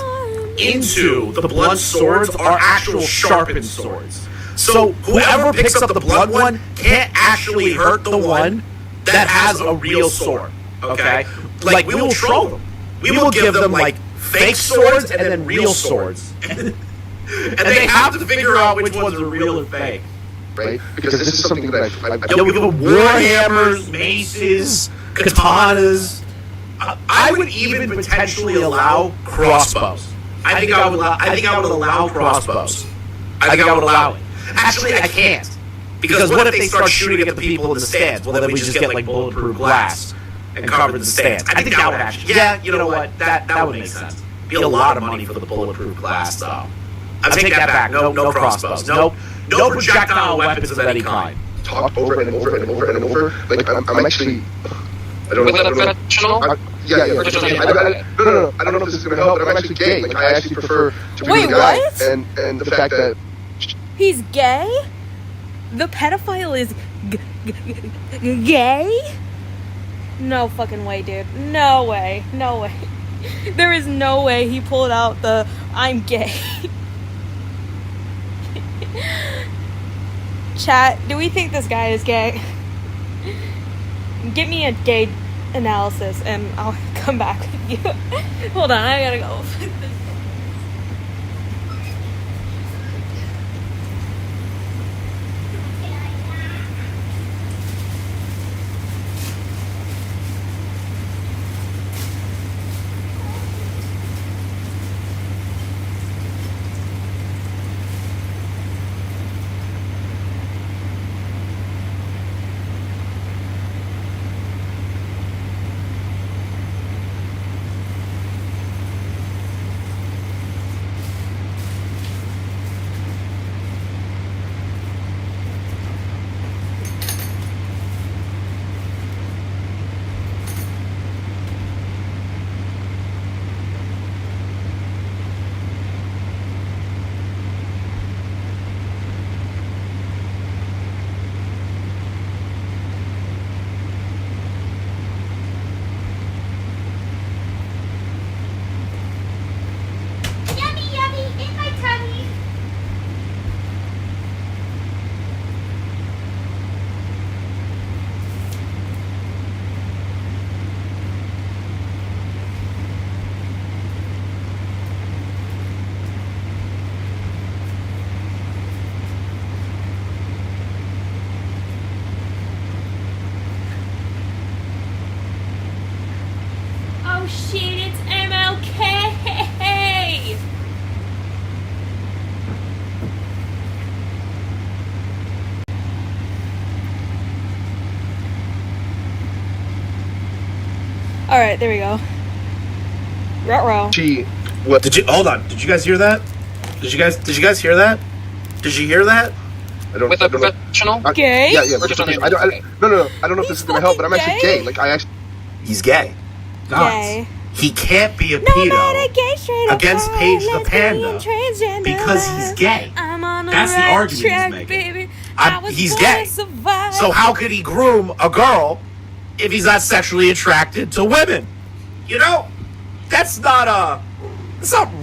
Speaker 7: into the blunt swords are actual sharpened swords. So whoever picks up the blunt one can't actually hurt the one that has a real sword, okay? Like we will troll them. We will give them like fake swords and then real swords. And they have to figure out which ones are real or fake.
Speaker 10: Right? Because this is something that I
Speaker 7: we give them warhammers, maces, katanas. I would even potentially allow crossbows. I think I would allow crossbows. I think I would allow it. Actually, I can't. Because what if they start shooting at the people in the stands? Well, then we just get like bulletproof glass and cover the stands. I think that would actually. Yeah, you know what? That would make sense. Be a lot of money for the bulletproof glass, though. I take that back. No crossbows. No projectile weapons of any kind.
Speaker 10: Talk over and over and over and over. Like I'm actually
Speaker 8: don't
Speaker 13: With
Speaker 8: know.
Speaker 13: a professional?
Speaker 8: Yeah.
Speaker 13: Or just on the
Speaker 8: No. I don't know if this is gonna help, but I'm actually gay. Like, I actually prefer to be
Speaker 1: Wait,
Speaker 8: with a guy.
Speaker 1: what?
Speaker 8: And the fact that
Speaker 1: He's gay? The pedophile is gay? No fucking way, dude. No way. No way. There is no way he pulled out the I'm gay. Chat, do we think this guy is gay? Give me a gay analysis and I'll come back with you. Hold on, I gotta go. Oh shit, it's MLK! Alright, there we go. Ruh-roh.
Speaker 7: What did you hold on? Did you guys hear that? Did you guys hear that? Did you hear that?
Speaker 13: With a professional?
Speaker 1: Gay?
Speaker 8: Yeah.
Speaker 13: Or just on the
Speaker 8: No. I don't know if this is gonna help, but I'm actually gay. Like, I actually.
Speaker 7: He's gay.
Speaker 1: Gay.
Speaker 7: He can't be a
Speaker 1: No
Speaker 7: pedo
Speaker 1: matter gay, straight, or
Speaker 7: against
Speaker 1: bi,
Speaker 7: Paige the
Speaker 1: lesbian,
Speaker 7: Panda
Speaker 1: transgender,
Speaker 7: because he's gay.
Speaker 1: I'm on
Speaker 7: That's the
Speaker 1: right
Speaker 7: argument he's
Speaker 1: track,
Speaker 7: making.
Speaker 1: baby.
Speaker 7: He's gay. So how could he groom a girl if he's not sexually attracted to women? You know, that's not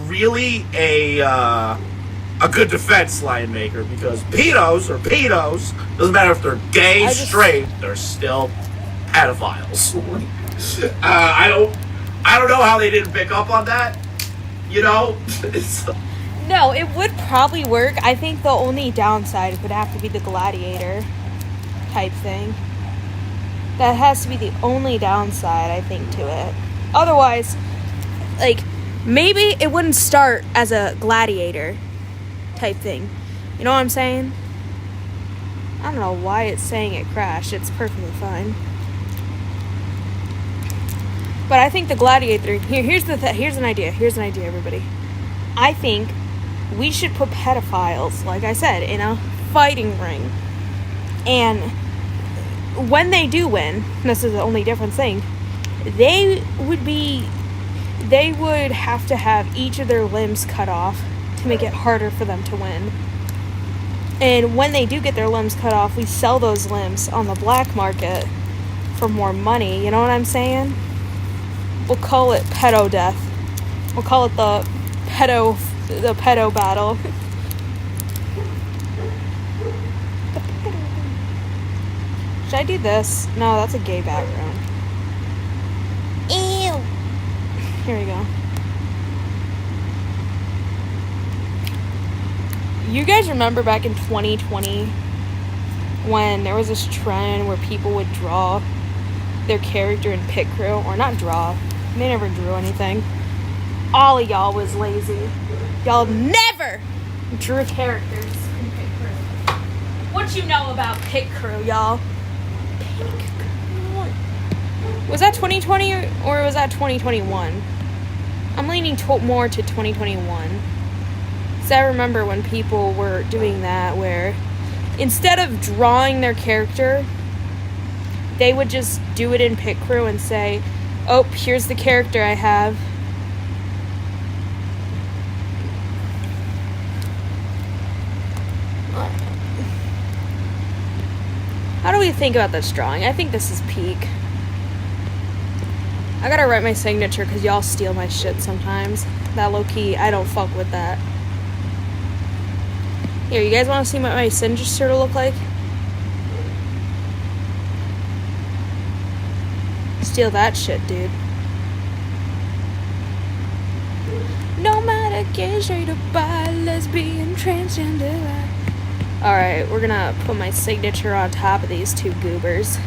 Speaker 7: really a good defense, Lion Maker, because pedos are pedos. Doesn't matter if they're gay, straight, they're still pedophiles. I don't know how they didn't pick up on that. You know?
Speaker 1: No, it would probably work. I think the only downside would have to be the gladiator type thing. That has to be the only downside, I think, to it. Otherwise, like, maybe it wouldn't start as a gladiator type thing. You know what I'm saying? I don't know why it's saying it crashed. It's perfectly fine. But I think the gladiator... Here's an idea. Here's an idea, everybody. I think we should put pedophiles, like I said, in a fighting ring. And when they do win, this is the only different thing, they would have to have each of their limbs cut off to make it harder for them to win. And when they do get their limbs cut off, we sell those limbs on the black market for more money. You know what I'm saying? We'll call it pedo death. We'll call it the pedo battle. Should I do this? No, that's a gay background. Ew. Here we go. You guys remember back in 2020 when there was this trend where people would draw their character in Pit Crew? Or not draw. They never drew anything. All of y'all was lazy. Y'all never drew characters in Pit Crew. What you know about Pit Crew, y'all? Pit Crew. Was that 2020 or was that 2021? I'm leaning more to 2021. So I remember when people were doing that where instead of drawing their character, they would just do it in Pit Crew and say, oh, here's the character I have. How do we think about this drawing? I think this is peak. I gotta write my signature because y'all steal my shit sometimes. That low-key, I don't fuck with that. Here, you guys want to see what my signature will look like? Steal that shit, dude. No matter gay, straight or bi, lesbian, transgender. Alright, we're gonna put my signature on top of these two goobers.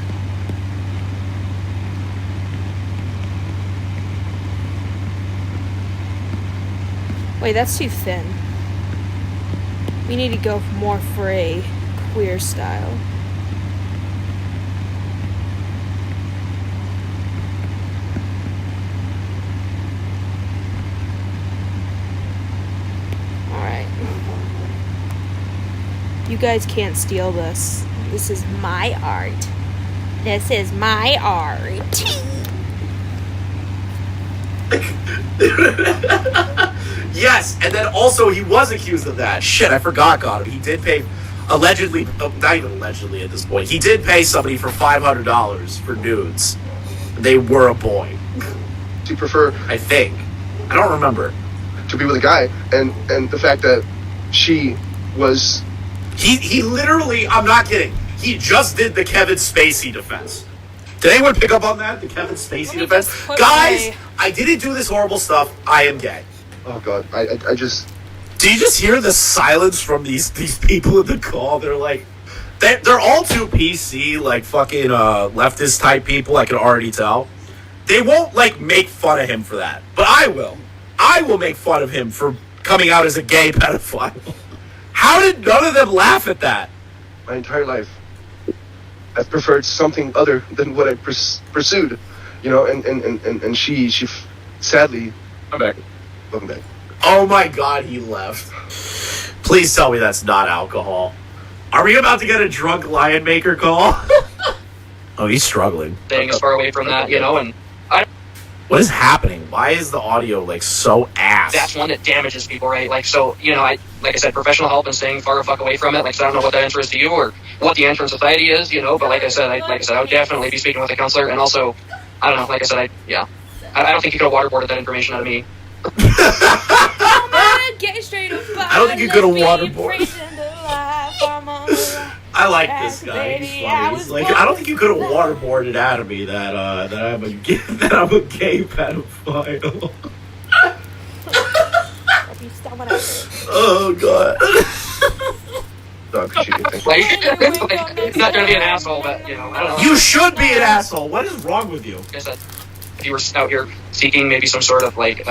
Speaker 1: Wait, that's too thin. We need to go more for a queer style. Alright. You guys can't steal this. This is my art. This is my art.
Speaker 7: Yes, and then also he was accused of that. Shit, I forgot, God. He did pay, allegedly, not even allegedly at this point, he did pay somebody for $500 for nudes. They were a boy.
Speaker 8: Do you prefer...
Speaker 7: I think. I don't remember.
Speaker 8: To be with a guy, and the fact that she was...
Speaker 7: He literally, I'm not kidding, he just did the Kevin Spacey defense. Did anyone pick up on that? The Kevin Spacey defense? Guys, I didn't do this horrible stuff. I am gay.
Speaker 8: Oh, God. I just...
Speaker 7: Do you just hear the silence from these people in the call? They're like... They're all too PC, like fucking leftist type people, I can already tell. They won't, like, make fun of him for that. But I will. I will make fun of him for coming out as a gay pedophile. How did none of them laugh at that?
Speaker 8: My entire life, I've preferred something other than what I pursued. You know, and she sadly...
Speaker 7: I'm back.
Speaker 8: Welcome back.
Speaker 7: Oh my God, he left. Please tell me that's not alcohol. Are we about to get a drunk lion maker call? Oh, he's struggling.
Speaker 13: Staying as far away from that, you know, and
Speaker 7: what is happening? Why is the audio, like, so ass?
Speaker 13: That's one that damages people, right? Like, so, you know, like I said, professional help and staying far the fuck away from it. Like, so I don't know what that answer is to you or what the answer in society is, you know, but like I said, I would definitely be speaking with a counselor, and also, I don't know, like I said, I don't think you could have waterboarded that information out of me.
Speaker 7: I don't think you could have waterboarded. I like this guy. He's funny. He's like, I don't think you could have waterboarded out of me that I'm a gay pedophile. Oh God.
Speaker 8: I appreciate it.
Speaker 13: Like, not trying to be an asshole, but you know, I don't know.
Speaker 7: You should be an asshole. What is wrong with you?
Speaker 13: Like I said, if you were out here seeking maybe some sort of like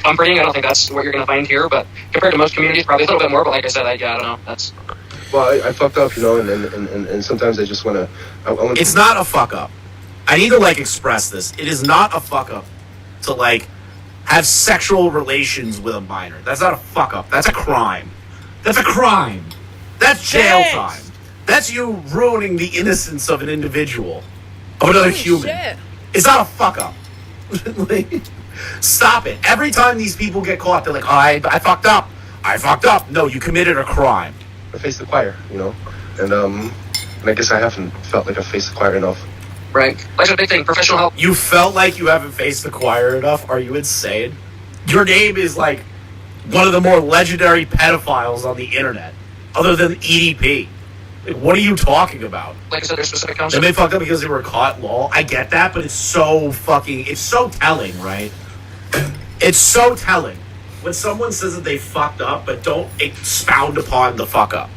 Speaker 13: comforting, I don't think that's what you're going to find here. But compared to most communities, probably a little bit more. But like I said, I don't know. That's.
Speaker 8: Well, I fucked up, you know, and sometimes I just want to...
Speaker 7: It's not a fuck up. I need to, like, express this. It is not a fuck up to, like, have sexual relations with a minor. That's not a fuck up. That's a crime. That's a crime. That's jail time. That's you ruining the innocence of an individual, of another human.
Speaker 1: Shit.
Speaker 7: It's not a fuck up. Like, stop it. Every time these people get caught, they're like, oh, I fucked up. I fucked up. No, you committed a crime.
Speaker 8: I faced the choir, you know, and I guess I haven't felt like I faced the choir enough.
Speaker 13: Right. That's a big thing. Professional help.
Speaker 7: You felt like you haven't faced the choir enough? Are you insane? Your name is like one of the more legendary pedophiles on the internet, other than EDP. Like, what are you talking about?
Speaker 13: Like I said, there's specific
Speaker 7: They
Speaker 13: counseling.
Speaker 7: may fuck up because they were caught, lol. I get that, but it's so telling, right? It's so telling. When someone says that they fucked up, but don't expound upon the fuck up.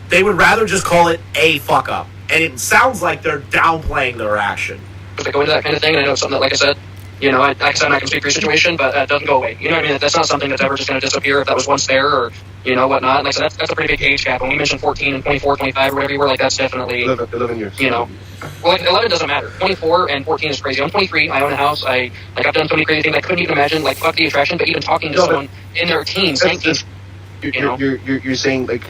Speaker 7: They would rather just call it a fuck up. And it sounds like they're downplaying their action.
Speaker 13: If they go into that kind of thing, and I know it's something that, like I said, you know, I can speak for your situation, but it doesn't go away. You know what I mean? That's not something that's ever just going to disappear if that was once there or, you know, whatnot. Like I said, that's a pretty big age gap. When we mentioned 14 and 24, 25, or whatever you were, like, that's definitely...
Speaker 8: 11 years.
Speaker 13: You know. Well, like, 11 doesn't matter. 24 and 14 is crazy. I'm 23. I own a house. I've done so many crazy things I couldn't even imagine. Like, fuck the attraction, but even talking to someone in their teens, 19...
Speaker 8: You're saying, like,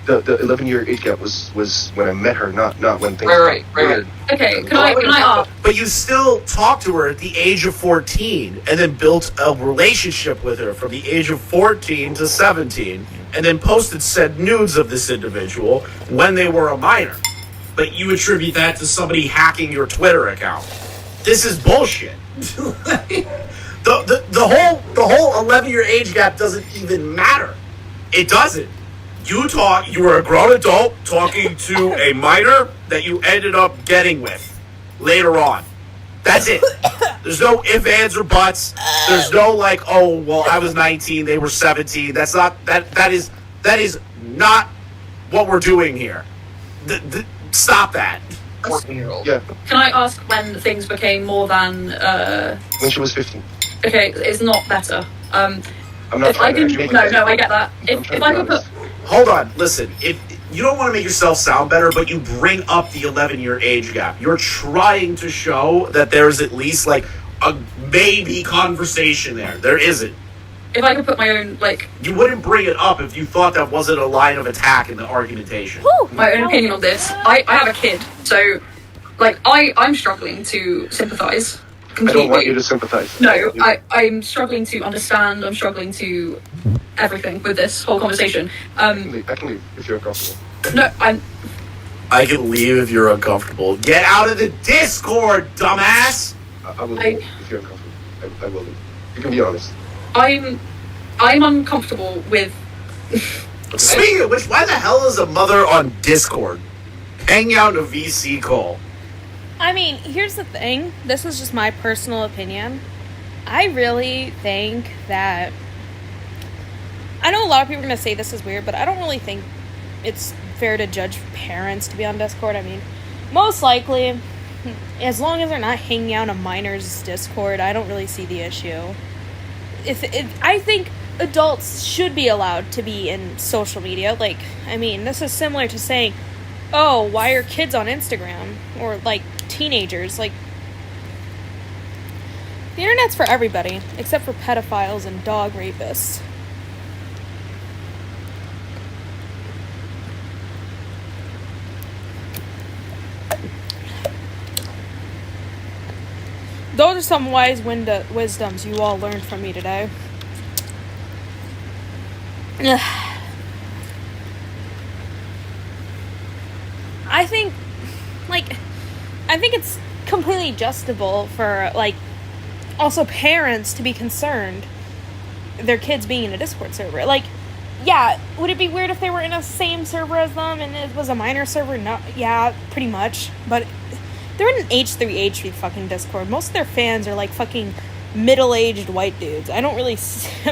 Speaker 8: the 11-year age gap was when I met her, not when things.
Speaker 13: Right.
Speaker 15: Okay, can I ask?
Speaker 7: But you still talked to her at the age of 14 and then built a relationship with her from the age of 14 to 17 and then posted said nudes of this individual when they were a minor. But you attribute that to somebody hacking your Twitter account. This is bullshit. The whole 11-year age gap doesn't even matter. It doesn't. You were a grown adult talking to a minor that you ended up getting with later on. That's it. There's no ifs, ands, or buts. There's no like, oh, well, I was 19, they were 17. That's not that is not what we're doing here. Stop that.
Speaker 13: 14-year-old.
Speaker 8: Yeah.
Speaker 15: Can I ask when things became more than?
Speaker 8: When she was 15.
Speaker 15: Okay, it's not better.
Speaker 8: I'm not trying to make
Speaker 15: No, I get that. If I could put.
Speaker 7: Hold on, listen. If you don't want to make yourself sound better, but you bring up the 11-year age gap, you're trying to show that there's at least like a maybe conversation there. There isn't.
Speaker 15: If I could put my own
Speaker 7: you wouldn't bring it up if you thought that wasn't a line of attack in the argumentation.
Speaker 15: My own opinion on this. I have a kid, so I'm struggling to sympathise. Completely.
Speaker 8: I don't want you to sympathize.
Speaker 15: No, I'm struggling to understand. I'm struggling to everything with this whole conversation.
Speaker 8: I can leave if you're uncomfortable.
Speaker 15: No,
Speaker 7: I can leave if you're uncomfortable. Get out of the Discord, dumbass!
Speaker 8: I will leave if you're uncomfortable. I will leave. You can be honest.
Speaker 15: I'm uncomfortable with.
Speaker 7: Speaking of which, why the hell is a mother on Discord? Hang out in a VC call.
Speaker 1: I mean, here's the thing. This is just my personal opinion. I really think that... I know a lot of people are going to say this is weird, but I don't really think it's fair to judge parents to be on Discord. I mean, most likely, as long as they're not hanging out on a minor's Discord, I don't really see the issue. I think adults should be allowed to be in social media. Like, I mean, this is similar to saying, oh, why are kids on Instagram? Or, like, teenagers. Like, the internet's for everybody, except for pedophiles and dog rapists. Those are some wise wisdoms you all learned from me today. I think it's completely justifiable for, like, also parents to be concerned their kids being in a Discord server. Like, yeah, would it be weird if they were in the same server as them and it was a minor server? No, yeah, pretty much. But they're in an H3 fucking Discord. Most of their fans are, like, fucking middle-aged white dudes. I'm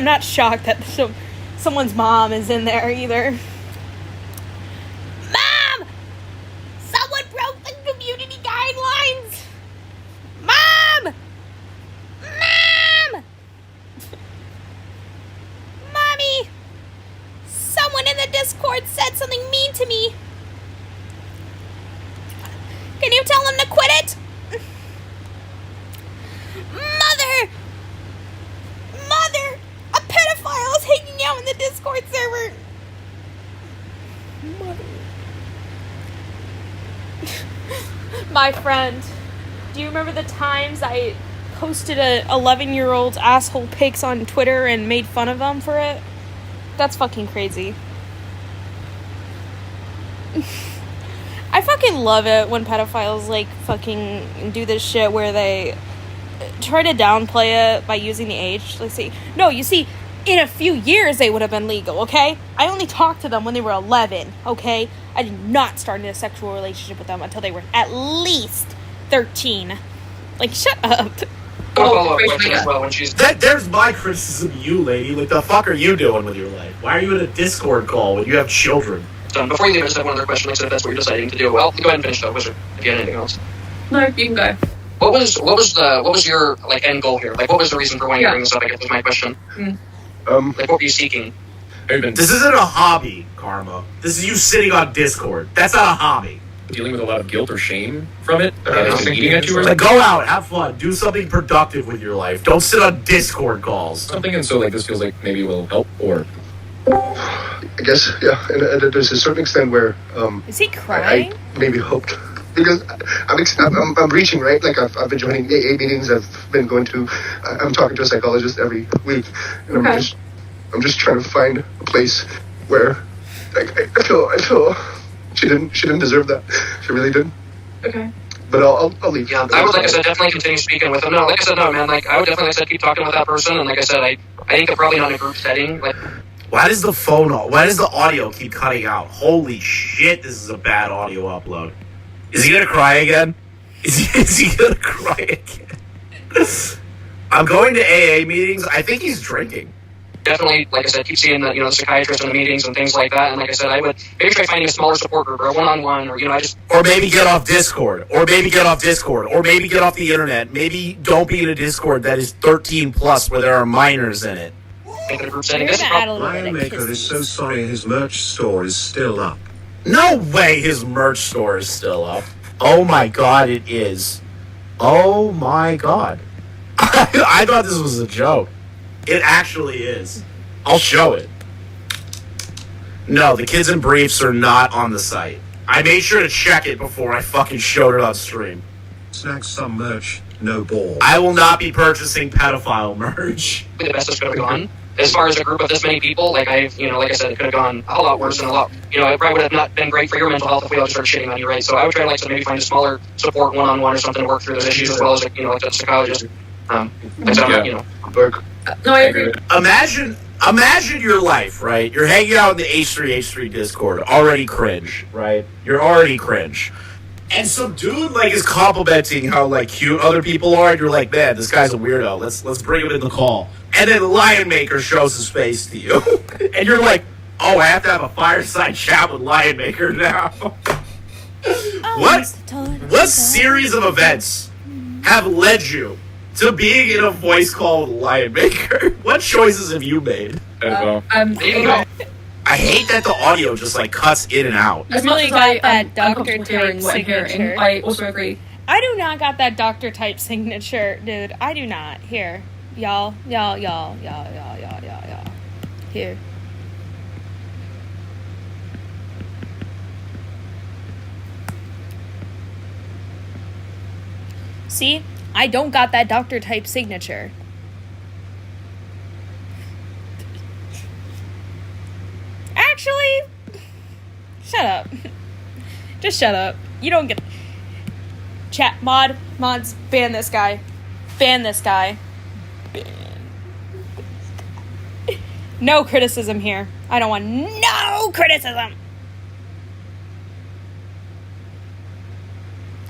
Speaker 1: not shocked that someone's mom is in there either.
Speaker 3: Mom! Someone broke the community guidelines! Mom! Mom! Mommy! Someone in the Discord said something mean to me. Can you tell them to quit it? Mother! A pedophile is hanging out in the Discord server.
Speaker 1: Mother. My friend, do you remember the times I posted a 11-year-old's asshole pics on Twitter and made fun of them for it? That's fucking crazy. I fucking love it when pedophiles, like, fucking do this shit where they try to downplay it by using the age. Let's see. No, you see, in a few years they would have been legal, okay? I only talked to them when they were 11, okay? I did not start a sexual relationship with them until they were at least 13. Like, shut up.
Speaker 7: There's my criticism of you, lady. Like, the fuck are you doing with your life? Why are you in a Discord call when you have children?
Speaker 13: Before you leave, I just have one other question. Like I said, if that's what you're deciding to do, well, go ahead and finish though, Wizard. If you had anything else.
Speaker 15: No, you can go.
Speaker 13: What was your like end goal here? Like, what was the reason for wanting to bring this up? I guess was my question. Like, what were you seeking?
Speaker 7: This isn't a hobby, Karma. This is you sitting on Discord. That's not a hobby.
Speaker 16: Dealing with a lot of guilt or shame from it? Eating at you or
Speaker 7: like, go out, have fun, do something productive with your life. Don't sit on Discord calls.
Speaker 16: Something, and so like this feels like maybe it will help, or
Speaker 8: I guess, yeah, and there's a certain extent where
Speaker 1: Is he crying?
Speaker 8: I maybe hoped, because I'm reaching, right? Like I've been joining AA meetings. I've been going to. I'm talking to a psychologist every week, and I'm just trying to find a place where I feel she didn't deserve that. She really didn't.
Speaker 15: Okay.
Speaker 8: But I'll leave.
Speaker 13: Yeah, I would, like I said, definitely continue speaking with him. No, like I said, no, man. Like I would definitely, like I said, keep talking with that person. And like I said, I think they're probably not in a group setting. Like,
Speaker 7: why does the audio keep cutting out? Holy shit, this is a bad audio upload. Is he gonna cry again? Is he gonna cry again? I'm going to AA meetings. I think he's drinking.
Speaker 13: definitely, like I said, keep seeing the, the psychiatrist in the meetings and things like that. And like I said, I would maybe try finding a smaller support group or a one-on-one, or,
Speaker 7: Or maybe get off Discord. Or maybe get off the internet. Maybe don't be in a Discord that is 13 plus where there are minors in it.
Speaker 13: Make it a group setting.
Speaker 10: Lion Maker is so sorry his merch store is still up.
Speaker 7: No way his merch store is still up. Oh my god, it is. Oh my god. I thought this was a joke. It actually is. I'll show it. No, the Kids in Briefs are not on the site. I made sure to check it before I fucking showed it on stream.
Speaker 10: Snacks some merch, no ball.
Speaker 7: I will not be purchasing pedophile merch.
Speaker 13: The best this could have gone. As far as a group of this many people, like I said, it could have gone a lot worse and a lot, it probably would have not been great for your mental health if we all just started shitting on you, right? So I would try to maybe find a smaller support one-on-one or something to work through those issues, as well as, like a psychologist.
Speaker 15: No, I agree.
Speaker 7: Imagine your life, right? You're hanging out in the H3 Discord, already cringe, right? You're already cringe. And some dude, is complimenting how, cute other people are, and you're like, man, this guy's a weirdo. Let's bring him in the call. And then Lion Maker shows his face to you. And you're like, oh, I have to have a fireside chat with Lion Maker now. What series of events have led you to being in a voice call with Lion Maker? What choices have you made? I hate that the audio just cuts in and out.
Speaker 15: As much as I'm comfortable hearing what I'm hearing, I also agree.
Speaker 1: I do not got that doctor type signature, dude. I do not. Here. Y'all. Here. See? I don't got that doctor type signature. Actually, shut up. Just shut up. You don't get... Chat, mods, ban this guy. Ban this guy. No criticism here. I don't want no criticism.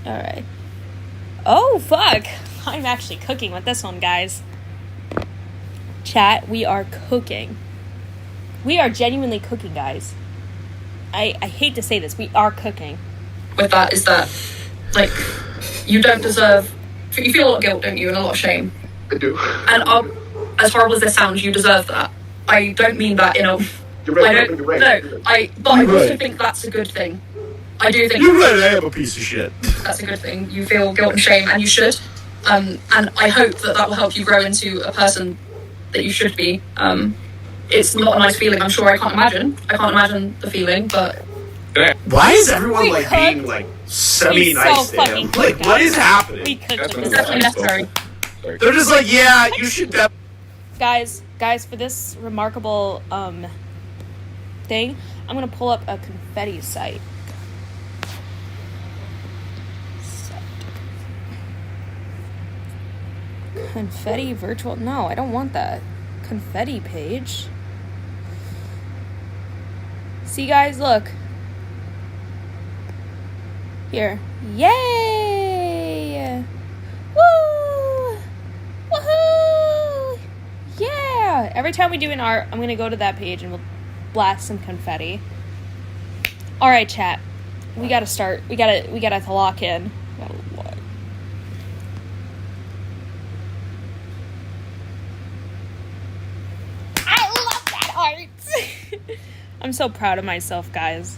Speaker 1: Alright. Oh, fuck. I'm actually cooking with this one, guys. Chat, we are cooking. We are genuinely cooking, guys. I hate to say this. We are cooking.
Speaker 15: With that is that, you don't deserve... You feel a lot of guilt, don't you? And a lot of shame.
Speaker 8: I do.
Speaker 15: And as horrible as this sounds, you deserve that. I don't mean that in a...
Speaker 8: You're right.
Speaker 15: No, I also think that's a good thing. I do think...
Speaker 7: You're right, I am a piece of shit.
Speaker 15: That's a good thing. You feel guilt and shame, and you should. And I hope that will help you grow into a person that you should be. It's not a nice feeling, I'm sure. I can't imagine the feeling, but...
Speaker 7: Why is everyone, being, semi-nice to him? What is happening?
Speaker 15: It's definitely necessary.
Speaker 7: They're just yeah, you should
Speaker 1: Guys, for this remarkable, thing, I'm gonna pull up a confetti site. Confetti virtual... No, I don't want that. Confetti page. See, guys, look. Here. Yay! Woo! Woohoo! Yeah! Every time we do an art, I'm gonna go to that page and we'll blast some confetti. Alright, chat. We gotta start. We gotta lock in. I'm so proud of myself, guys.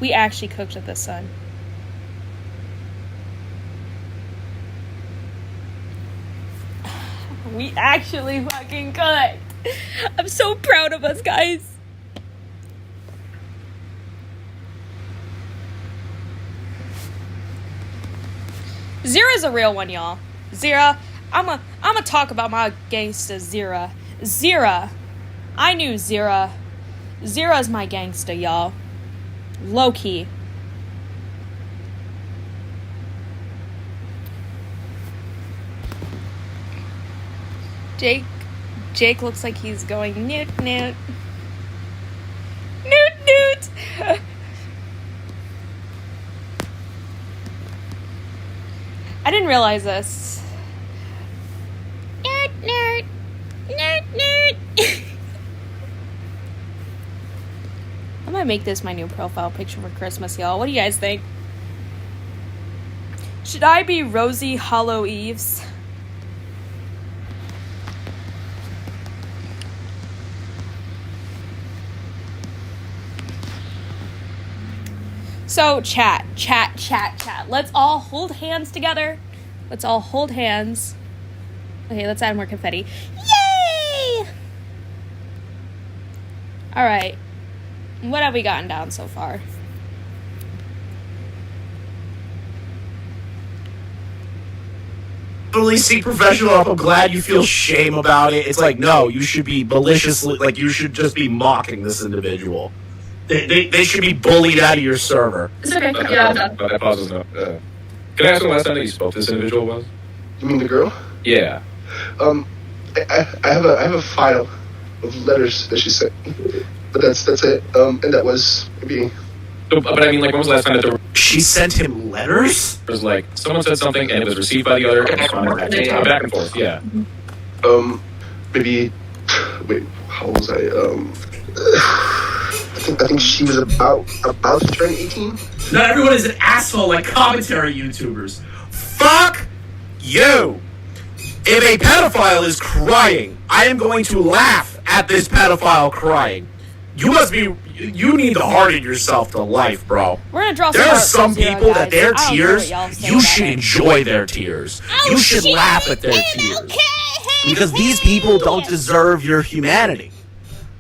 Speaker 1: We actually cooked with this son. We actually fucking cooked. I'm so proud of us, guys. Zira's a real one, y'all. Zira, I'ma talk about my gangsta Zira. Zira. I knew Zira. Zira's my gangsta, y'all. Low key. Jake looks like he's going newt newt. Newt newt. I didn't realize this. Newt newt. Newt newt. I might make this my new profile picture for Christmas, y'all. What do you guys think? Should I be Rosie Hollow Eves? So, chat. Let's all hold hands together. Let's all hold hands. Okay, let's add more confetti. Yay! Alright. What have we gotten down so far?
Speaker 7: Totally seek professional help. I'm glad you feel shame about it. It's like, no, you should be maliciously, like, you should just be mocking this individual. They should be bullied out of your server.
Speaker 15: It's okay. Yeah, I'm done.
Speaker 16: But that pauses no. Can I ask when the last time that you spoke to this individual was?
Speaker 8: You mean the girl?
Speaker 16: Yeah.
Speaker 8: I have a file of letters that she sent, but that's it. And that was maybe.
Speaker 16: So, but I mean, like, when was the last time that there
Speaker 7: She sent him letters?
Speaker 16: was like someone said something and it was received by the other and responded back and forth? Yeah.
Speaker 8: Maybe. Wait, how old was I? I think she was about to turn 18.
Speaker 7: Not everyone is an asshole like commentary YouTubers. Fuck you! If a pedophile is crying, I am going to laugh at this pedophile crying. You need to harden yourself to life, bro.
Speaker 1: We're gonna draw
Speaker 7: There are some
Speaker 1: Zero,
Speaker 7: people
Speaker 1: guys.
Speaker 7: that their
Speaker 1: I don't care
Speaker 7: tears,
Speaker 1: what y'all say
Speaker 7: you
Speaker 1: about
Speaker 7: should
Speaker 1: it.
Speaker 7: enjoy their tears. You should laugh at their tears. Because these people don't deserve your humanity.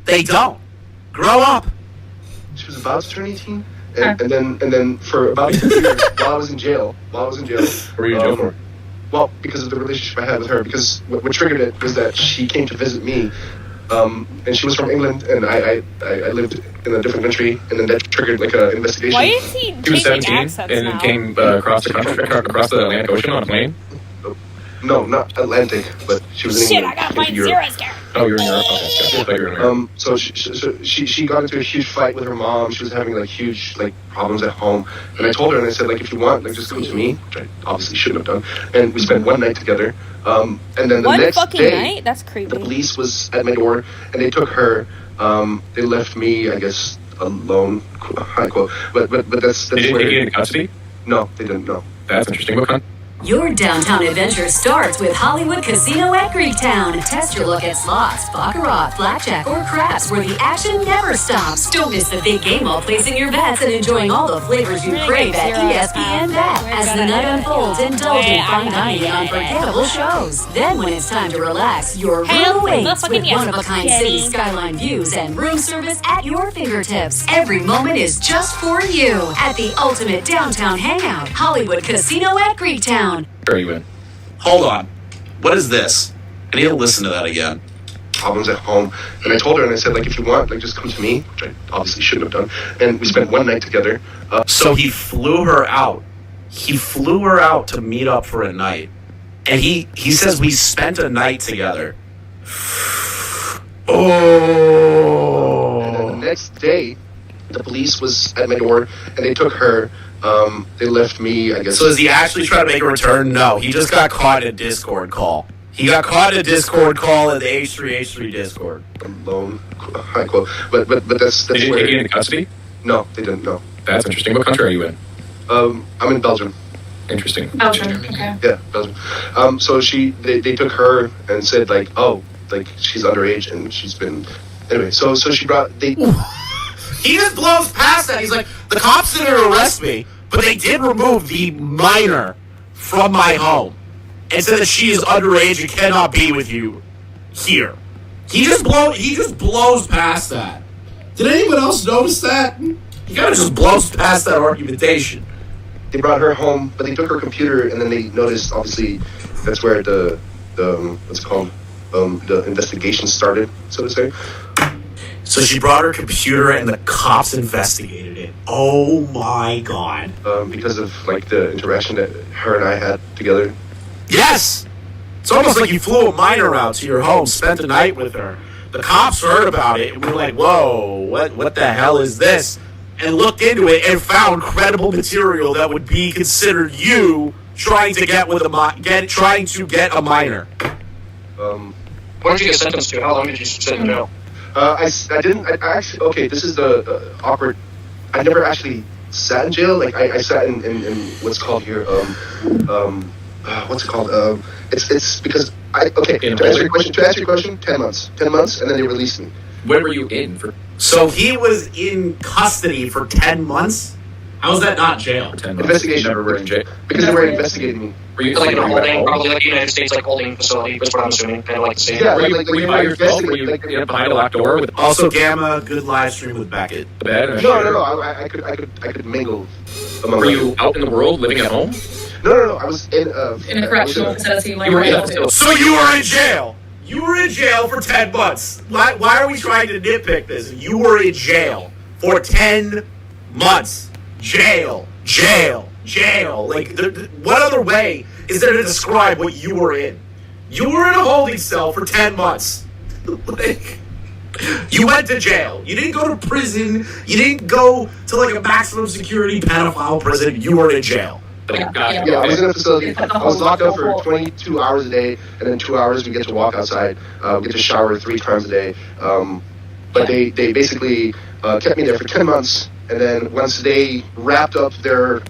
Speaker 7: They don't. Grow up.
Speaker 8: She was about to turn 18, and then for about 2 years while I was in jail.
Speaker 16: What were you in jail for?
Speaker 8: Well, because of the relationship I had with her. Because what triggered it was that she came to visit me, and she was from England, and I lived in a different country, and then that triggered like an investigation.
Speaker 1: Why is he
Speaker 16: He was
Speaker 1: changing
Speaker 16: 17
Speaker 1: accents
Speaker 16: and
Speaker 1: now?
Speaker 16: came across the country, across the Atlantic Ocean on a plane.
Speaker 8: No, not Atlantic, but she was in
Speaker 1: Shit,
Speaker 8: England.
Speaker 1: I gotta
Speaker 8: in
Speaker 1: find
Speaker 8: Europe.
Speaker 1: Zira's character.
Speaker 16: Oh, you're in Europe. Okay, I thought you were in Europe.
Speaker 8: So she got into a huge fight with her mom. She was having like huge like problems at home, and I told her, and I said, like, if you want, like, just come to me, which I obviously shouldn't have done. And we spent one night together. And then the
Speaker 1: One
Speaker 8: next
Speaker 1: fucking
Speaker 8: day,
Speaker 1: night? That's creepy.
Speaker 8: the police was at my door, and they took her. They left me, I guess, alone. High quote. But that's
Speaker 16: Did
Speaker 8: where.
Speaker 16: they get into custody?
Speaker 8: No, they didn't. No.
Speaker 16: That's interesting. What kind?
Speaker 17: Your downtown adventure starts with Hollywood Casino at Greektown. Test your luck at slots, baccarat, blackjack, or craps, where the action never stops. Don't miss the big game while placing your bets and enjoying all the flavors you crave at ESPN Bet. As the night unfolds, indulge in fine dining and unforgettable shows. Then when it's time to relax, your room awaits with one-of-a-kind city skyline views and room service at your fingertips. Every moment is just for you at the ultimate downtown hangout, Hollywood Casino at Greektown.
Speaker 16: Where are you in?
Speaker 7: Hold on. What is this? I need to listen to that again.
Speaker 8: Problems at home, and I told her, and I said, like, if you want, like, just come to me, which I obviously shouldn't have done. And we spent one night together.
Speaker 7: So he flew her out. He flew her out to meet up for a night. And he says we spent a night together. Oh.
Speaker 8: And then the next day, the police was at my door, and they took her. They left me, I guess.
Speaker 7: So is he actually trying to make a return? No, he just got caught in a Discord call. He got caught in a Discord call in the H3H3 Discord.
Speaker 8: Alone, high quote. But that's
Speaker 16: Did they
Speaker 8: where.
Speaker 16: take you into custody?
Speaker 8: No, they didn't. No.
Speaker 16: That's interesting. What country are you in?
Speaker 8: I'm in Belgium.
Speaker 16: Interesting.
Speaker 15: Belgium. Okay.
Speaker 8: Yeah, Belgium. So they took her and said, like, oh, like, she's underage and she's been. Anyway, so she brought
Speaker 7: He just blows past that. He's like, the cops didn't arrest me, but they did remove the minor from my home and said that she is underage and cannot be with you here. He just blows past that. Did anyone else notice that? He kind of just blows past that argumentation.
Speaker 8: they brought her home, but they took her computer, and then they noticed, obviously, that's where the what's it called, the investigation started, so to say.
Speaker 7: So she brought her computer, and the cops investigated it. Oh my god!
Speaker 8: Because of like the interaction that her and I had together.
Speaker 7: Yes, it's almost like you flew a minor out to your home, spent the night with her. The cops heard about it, and we were like, "Whoa, what the hell is this?" And looked into it and found credible material that would be considered you trying to get a minor.
Speaker 13: What did you get sentenced to? How long did you sit in jail?
Speaker 8: I actually, okay, this is the awkward, I never actually sat in jail. Like, I sat in what's called here, what's it called? It's because, to answer your question, 10 months, and then they released me.
Speaker 16: When were you in for?
Speaker 7: So he was in custody for 10 months? How is that not jail?
Speaker 16: 10 months.
Speaker 8: Investigation.
Speaker 16: You never were in jail.
Speaker 8: Because they were investigating me.
Speaker 16: Were you
Speaker 13: Like in a holding, probably like a United States like holding facility, that's what I'm assuming, kind of like the same.
Speaker 8: Yeah,
Speaker 16: Were you,
Speaker 8: like
Speaker 16: were you
Speaker 8: they
Speaker 16: by
Speaker 8: were
Speaker 16: yourself? Were
Speaker 8: investigating,
Speaker 16: you
Speaker 8: like,
Speaker 16: behind a locked door with
Speaker 7: Also, Gamma, good live stream with Beckett.
Speaker 16: the bed?
Speaker 8: No, I could mingle among
Speaker 16: Were you out in the world, living at home?
Speaker 8: No, I was in
Speaker 15: a correctional facility, like
Speaker 16: You were
Speaker 15: right
Speaker 16: in
Speaker 15: now.
Speaker 16: a facility.
Speaker 7: So you were in jail. You were in jail for 10 months. Why are we trying to nitpick this? You were in jail for 10 months. Jail. Like, what other way is there to describe what you were in? You were in a holding cell for 10 months. Like, you went to jail. You didn't go to prison. You didn't go to like a maximum security pedophile prison. You were in jail.
Speaker 8: Yeah, I was in a facility. I was locked up for 22 hours a day, and then 2 hours we get to walk outside. We get to shower 3 times a day. But they basically kept me there for 10 months, and then once they wrapped up their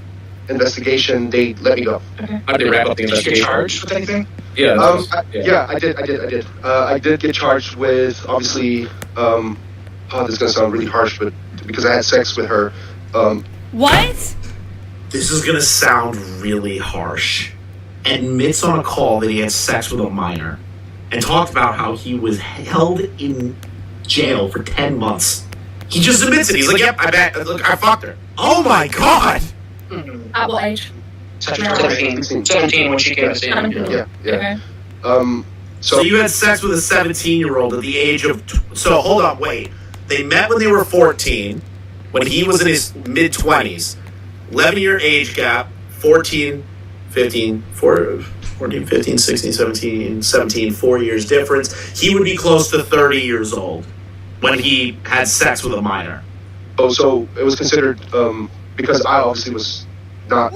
Speaker 8: investigation, they let me go.
Speaker 16: How did they wrap up the
Speaker 14: Did you get
Speaker 16: investigation?
Speaker 14: charged with anything?
Speaker 16: Yeah.
Speaker 8: I did. I did get charged with, obviously, this is going to sound really harsh, but because I had sex with her.
Speaker 1: What?
Speaker 7: This is gonna sound really harsh. Admits on a call that he had sex with a minor, and talked about how he was held in jail for 10 months. He just admits it. He's like, "Yep, I fucked her." Oh my god!
Speaker 15: At what age?
Speaker 13: 17 when she came to see him.
Speaker 8: Yeah.
Speaker 15: Okay.
Speaker 7: So you had sex with a 17-year-old at the age of... So hold on, wait. They met when they were 14, when he was in his mid-20s. 11-year age gap, 14, 15, 16, 17, 4 years difference. He would be close to 30 years old when he had sex with a minor.
Speaker 8: Oh, so it was considered, because I obviously was not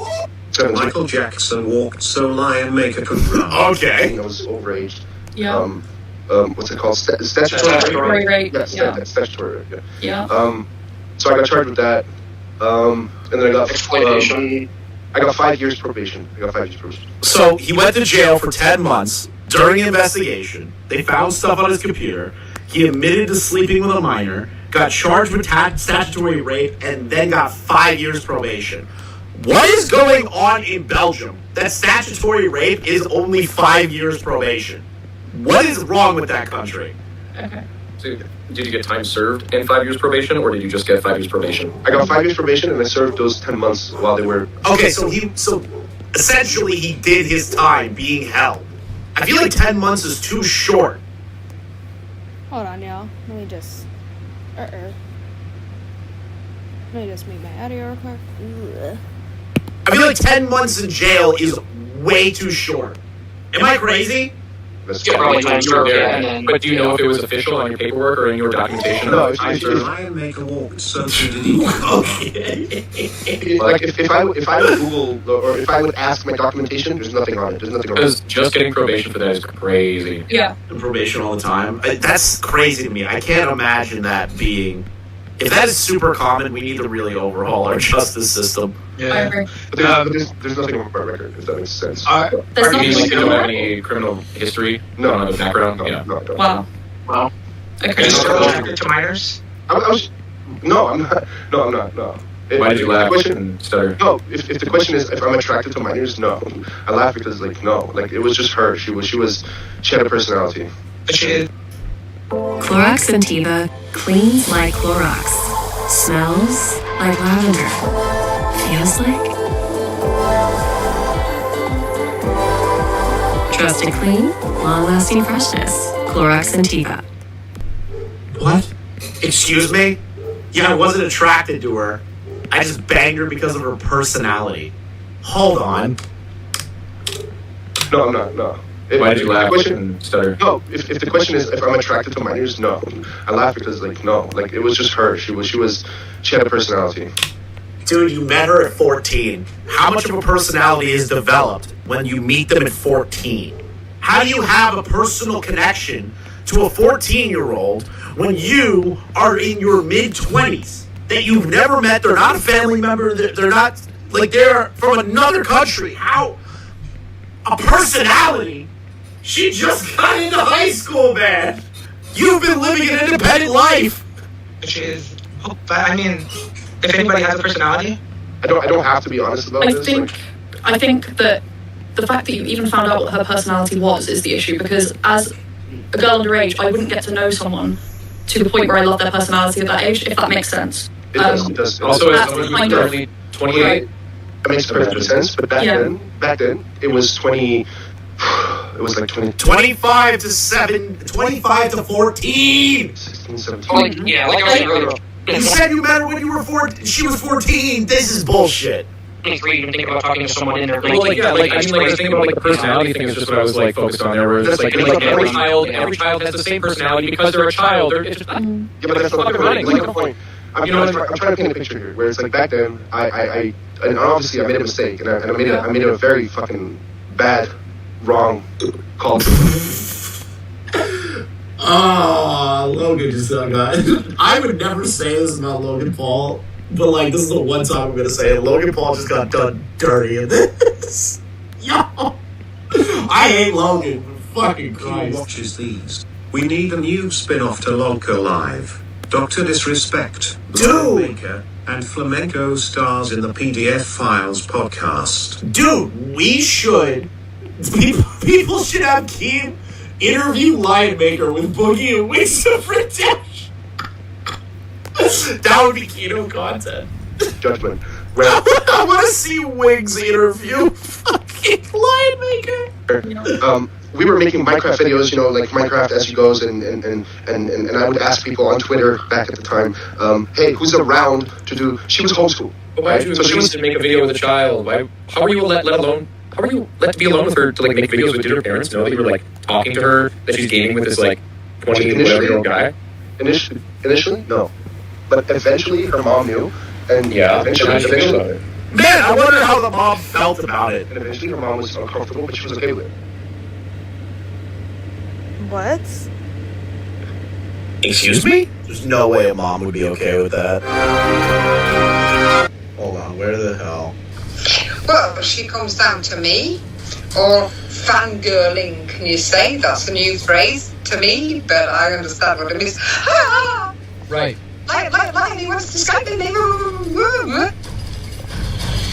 Speaker 8: 17.
Speaker 6: Michael Jackson walked so Lion Maker could run.
Speaker 7: Okay.
Speaker 8: I was overaged.
Speaker 15: Yeah.
Speaker 8: What's it called? Statutory.
Speaker 15: Right.
Speaker 8: Yeah, statutory.
Speaker 15: Yeah.
Speaker 8: So I got charged with that. And then I got
Speaker 13: exploitation.
Speaker 8: I got 5 years probation.
Speaker 7: So he went to jail for 10 months. During the investigation, they found stuff on his computer. He admitted to sleeping with a minor, got charged with statutory rape, and then got 5 years probation. What is going on in Belgium that statutory rape is only 5 years probation? What is wrong with that country?
Speaker 15: Okay.
Speaker 16: So, did you get time served in 5 years probation, or did you just get 5 years probation?
Speaker 8: I got 5 years probation, and I served those 10 months while they were...
Speaker 7: Okay, so essentially he did his time being held. I feel like 10 months is too short.
Speaker 1: Hold on, y'all. Let me just... Let me just make my audio real quick. Ugh.
Speaker 7: I feel like 10 months in jail is way too short. Am I crazy?
Speaker 13: Yeah, probably time served, yeah, and then...
Speaker 16: But do you know if it was official on your paperwork or in your documentation?
Speaker 8: No,
Speaker 6: Lion Maker walked so did he.
Speaker 8: Like, if I would Google, or if I would ask my documentation, there's nothing on it. There's nothing on it.
Speaker 16: Because just getting probation for that is crazy.
Speaker 15: Yeah.
Speaker 7: Probation all the time. That's crazy to me. I can't imagine that being... If that is super common, we need to really overhaul our justice system.
Speaker 15: I agree.
Speaker 8: But there's nothing on my record, if that makes sense.
Speaker 15: There's
Speaker 16: You mean
Speaker 15: nothing.
Speaker 16: like you don't have any criminal history?
Speaker 8: No.
Speaker 16: Don't have a background?
Speaker 8: No,
Speaker 16: Yeah.
Speaker 8: no, I don't.
Speaker 15: Wow. Okay.
Speaker 14: Is it restricted to minors?
Speaker 8: No, I'm not. No.
Speaker 16: Why did you laugh
Speaker 8: Question,
Speaker 16: and stutter?
Speaker 8: no, if the question is if I'm attracted to minors, no. I laugh because it was just her. She had a personality.
Speaker 14: But she did.
Speaker 17: Clorox Sentiva cleans like Clorox, smells like lavender, feels like Trusted clean, long-lasting freshness. Clorox Sentiva.
Speaker 7: What? Excuse me? Yeah, I wasn't attracted to her. I just banged her because of her personality. Hold on.
Speaker 8: No, I'm not. No.
Speaker 16: Why did you laugh
Speaker 8: question,
Speaker 16: and stutter?
Speaker 8: No, if the question is if I'm attracted to minors, no. I laugh because no, it was just her. She had a personality.
Speaker 7: Dude, you met her at 14. How much of a personality is developed when you meet them at 14? How do you have a personal connection to a 14-year-old when you are in your mid-20s that you've never met? They're not a family member. They're not, they're from another country. How? A personality? She just got into high school, man. You've been living an independent life.
Speaker 14: Which is, I mean, if anybody has a personality,
Speaker 8: I don't have to be honest about this.
Speaker 15: I think that the fact that you even found out what her personality was is the issue, because as a girl underage, I wouldn't get to know someone to the point where I love their personality at that age, if that makes sense.
Speaker 8: It does.
Speaker 16: Also, as someone who's currently 28,
Speaker 15: right.
Speaker 8: It makes perfect sense. But back then, it was 20. It was like 20.
Speaker 7: 25 to 14.
Speaker 8: 16, 17.
Speaker 13: Yeah, like I was saying earlier.
Speaker 7: You said you met her when you were 14. She was 14. This is bullshit.
Speaker 13: 23, you can think about talking to someone in their
Speaker 16: well, the thing about the personality thing is just what I was focused on there. Where it's every child has the same personality because they're a child. It's just,
Speaker 8: yeah, but that's not the point. That's not the point. I'm trying to paint a picture here, where it's back then, I and obviously I made a mistake, and I made a very fucking bad, wrong call.
Speaker 7: Oh, Logan just got. I would never say this about Logan Paul, but this is the one time I'm gonna say it. Logan Paul just got done dirty in this. Yo, I hate Logan. Fucking Christ.
Speaker 6: Who watches these? We need a new spin-off to Lolco Live. Dr. Disrespect,
Speaker 7: Dude!
Speaker 6: Maker, and Flamenco stars in the PDF Files podcast.
Speaker 7: Dude, we should. People should have Keem interview Lion Maker with Boogie and Wings of Redemption. That would be Kino content.
Speaker 8: Judgment.
Speaker 7: Well, I want to see Wings interview fucking Lion Maker.
Speaker 8: We were making Minecraft videos, like Minecraft as he goes, and I would ask people on Twitter back at the time, hey, who's around to do? She was homeschooled.
Speaker 16: But why did you to make a video with a child? How are you let to be alone with her to make videos with your parents? Know that you were talking to her, that she's gaming with this 20-whatever-year-old guy?
Speaker 8: Initially, no, but eventually her mom knew, and eventually,
Speaker 16: about it.
Speaker 7: Man, I wonder how the mom felt about it.
Speaker 8: And eventually her mom was uncomfortable, but she was okay with it.
Speaker 1: What?
Speaker 7: Excuse me? There's no way a mom would be okay with that. Hold on, where the hell?
Speaker 18: Well, she comes down to me, or fangirling, can you say? That's a new phrase to me, but I understand what it means.
Speaker 16: Right.
Speaker 18: Like, he wants to Skype me.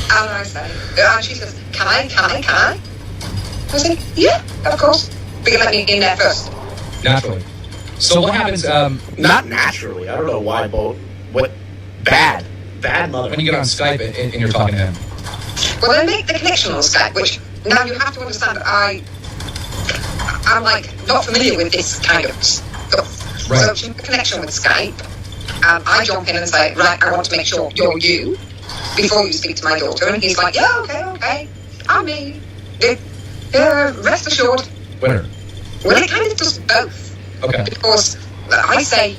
Speaker 18: And I say, and she says, can I? I say, yeah, of course. But you let me in there first.
Speaker 16: Naturally. So what happens,
Speaker 7: Not naturally. I don't know why, what? Bad mother.
Speaker 16: when you get on Skype and you're talking to him?
Speaker 18: Well, then make the connection on Skype, which now you have to understand I'm not familiar with this kind of stuff.
Speaker 16: Right.
Speaker 18: So she made a connection with Skype, and I jump in and say, right, I want to make sure you're you before you speak to my daughter. And he's like, yeah, okay, I'm me. Rest assured.
Speaker 16: Winner.
Speaker 18: Well, it kind of does both.
Speaker 16: Okay.
Speaker 18: Because I say,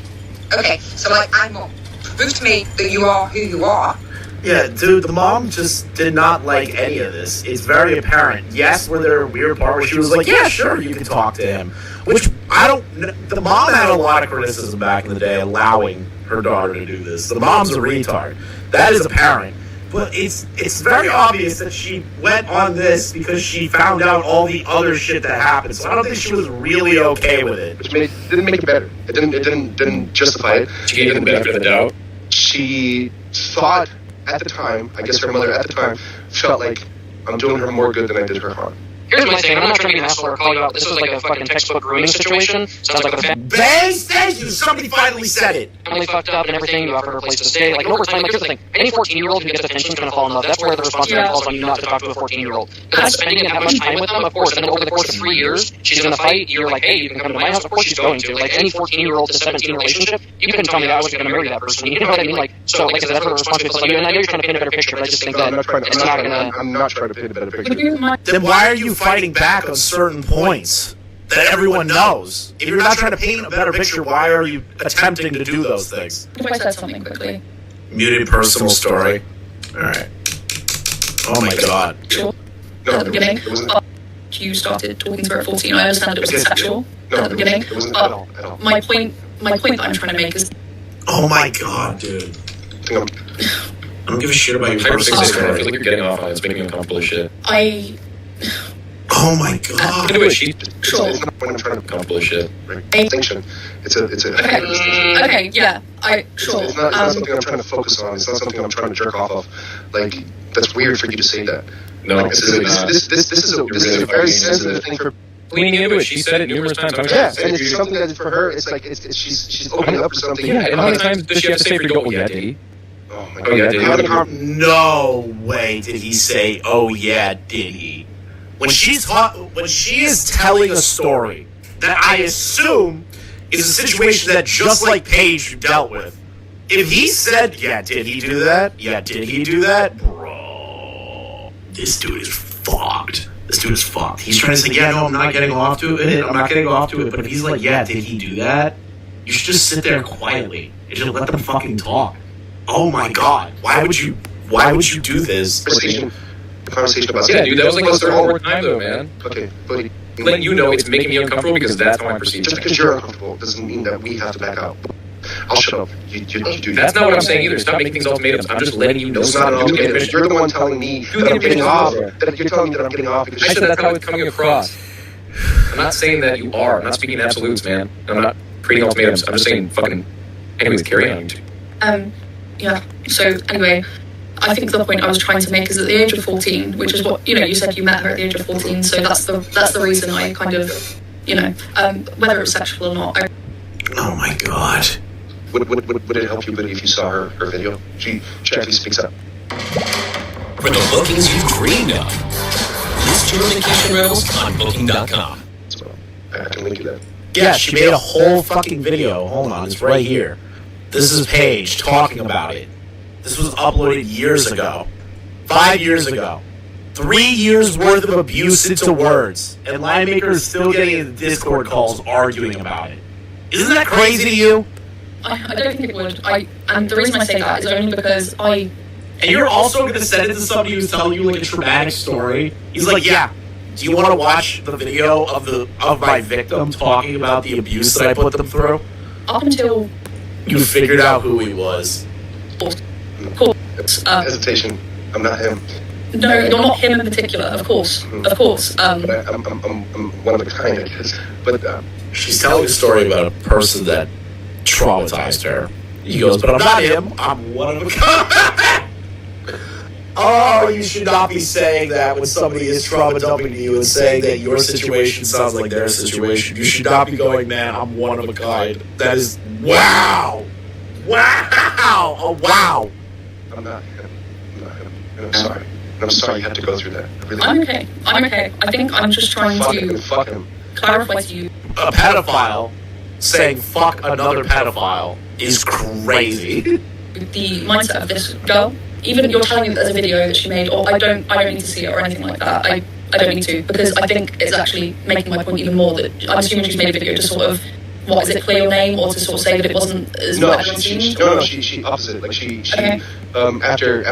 Speaker 18: okay, so I'm mom. Prove to me that you are who you are.
Speaker 7: Yeah, dude, the mom just did not like any of this. It's very apparent. Yes, were there a weird part where she was like, yeah, sure, you can talk to him. Which, the mom had a lot of criticism back in the day allowing her daughter to do this. The mom's a retard. That is apparent. But it's very obvious that she went on this because she found out all the other shit that happened. So I don't think she was really okay with it.
Speaker 8: Which didn't make it better. It didn't justify it.
Speaker 16: She gave him the benefit of the doubt.
Speaker 8: She thought at the time, I guess her mother at the time, felt like I'm doing her more good than I did her harm.
Speaker 13: Here's my thing. I'm not trying to be an asshole or call you out. This was like a fucking textbook grooming situation. Sounds like a
Speaker 7: Baze, thank you. Somebody finally said it.
Speaker 13: family fucked up and everything. You offered her a place to stay. Like, and over time, like, here's the thing. Any 14-year-old who gets attention is going to fall in love. That's where the responsibility falls on you not to talk to a 14-year-old. Because spending that much time with them, of course, and then over the course of 3 years, she's going to fight. You're like, hey, you can come to my house. Of course she's going to. Like, any 14-year-old to 17 relationship, you couldn't tell me that I was going to marry that person. You know what I mean? Like, so, like I said, that's where the responsibility falls on you. And I know you're trying to paint a better picture, but I just think that it's not going to...
Speaker 8: I'm not trying to paint a better picture.
Speaker 7: Then why are you fighting back on certain points that everyone knows? If you're not trying to paint a better picture, why are you attempting to do those things?
Speaker 15: If I said something quickly.
Speaker 7: Muted personal story. Alright. Oh my god.
Speaker 15: Sure. At the beginning, you started talking to her at 14. I understand it was sexual at the beginning. But my point that I'm trying to make is...
Speaker 7: Oh my god, dude. I don't give a shit about your personal
Speaker 16: I
Speaker 7: story.
Speaker 16: feel like you're getting off on it. It's making me uncomfortable as shit.
Speaker 7: Oh my god.
Speaker 16: Do it. She's
Speaker 15: sure.
Speaker 16: uncomfortable as shit.
Speaker 8: Distinction. It's a
Speaker 15: Okay, yeah. Sure.
Speaker 8: It's not something I'm trying to focus on. It's not something I'm trying to jerk off of. Like, that's weird for you to say that.
Speaker 16: No,
Speaker 8: like, this is a very sensitive thing for.
Speaker 16: Leaning into it, she said it numerous times.
Speaker 8: Yeah, and it's something that for her, it's like she's opening up for something.
Speaker 16: Yeah, and how many times does she have to say for you to go, oh yeah, did he?
Speaker 8: Oh my
Speaker 16: god. Oh yeah, did he?
Speaker 7: No way did he say, oh yeah, did he? When she is telling a story that I assume is a situation that just like Paige dealt with. If he said, yeah, did he do that? Yeah, did he do that? Bro, this dude is fucked. This dude is fucked. He's trying to say, yeah, no, I'm not getting off to it. I'm not getting off to it. But if he's like, yeah, did he do that? You should just sit there quietly and just let them fucking talk. Oh my god, why would you do this?
Speaker 8: Conversation about
Speaker 16: yeah, dude, that was like the whole time though, man.
Speaker 8: Okay, but
Speaker 16: letting you know it's making me uncomfortable because that's how I'm perceiving
Speaker 8: just because you're uncomfortable doesn't mean that we have to back out. I'll shut up. You do.
Speaker 16: That's not what I'm saying either. Stop making things ultimatums. I'm just letting you know.
Speaker 8: It's not an ultimatum. You're the one telling me that I'm getting off. That you're telling me that I'm getting off because
Speaker 16: I said that's how it's coming across. I'm not saying that you are. I'm not speaking in absolutes, man. I'm not creating ultimatums. I'm just saying fucking. Anyways, carry on.
Speaker 15: Yeah. So anyway, I think the point I was trying to make is at the age of 14, which is what you said you met her at the age of 14. So that's the reason I kind of, whether it's sexual or not.
Speaker 7: Oh my god.
Speaker 8: Would it help you if you saw her video? She actually speaks up.
Speaker 19: For the bookings you've dreamed of, list your vacation rentals on Booking.com.
Speaker 8: I can link you that.
Speaker 7: Yeah, she made a whole fucking video. Hold on, it's right here. This is Paige talking about it. This was uploaded years ago. 5 years ago. 3 years worth of abuse into words. And Linemaker is still getting in Discord calls arguing about it. Isn't that crazy to you?
Speaker 15: I don't think it would. And the reason I say that is only because
Speaker 7: And you're also going to send it to somebody who's telling you like a traumatic story. He's like, yeah, do you want to watch the video of my victim talking about the abuse that I put them through?
Speaker 15: Up until
Speaker 7: you figured out who he was.
Speaker 8: Hesitation. I'm not him.
Speaker 15: No, you're not him in particular. Of course.
Speaker 8: But I'm one of a kind, I guess. But
Speaker 7: she's telling a story about a person that traumatized her. He goes, but I'm not him. I'm one of a kind. Oh, you should not be saying that when somebody is trauma dumping to you and saying that your situation sounds like their situation. You should not be going, man, I'm one of a kind. That is, wow. Wow. Oh, wow.
Speaker 8: I'm not him. I'm sorry. I'm sorry you had to go through that.
Speaker 15: I'm okay. I think I'm just trying to clarify to you.
Speaker 7: A pedophile saying fuck another pedophile is crazy.
Speaker 15: The mindset of this girl, even if you're telling me that there's a video that she made, or I don't need to see it or anything like that. I don't need to, because I think it's actually making my point even more that I'm assuming she's made a video to sort of, what is it, clear your name, or to sort of say that it wasn't as what everyone seemed?
Speaker 8: No, she opposite. Like she after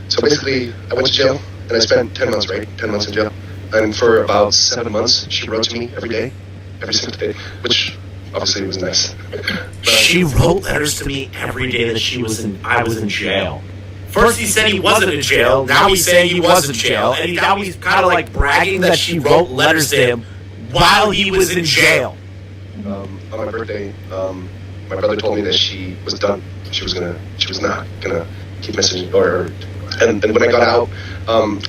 Speaker 8: so basically I went to jail and I spent 10 months, right? 10 months in jail. And for about 7 months she wrote to me every day, every single day, which obviously was nice.
Speaker 7: She wrote letters to me every day that I was in jail. First he said he wasn't in jail, now he's saying he was in jail, and now he's kind of like bragging that she wrote letters to him while he was in jail.
Speaker 8: On my birthday, my brother told me that she was done. She was not gonna keep messaging or And when I got out,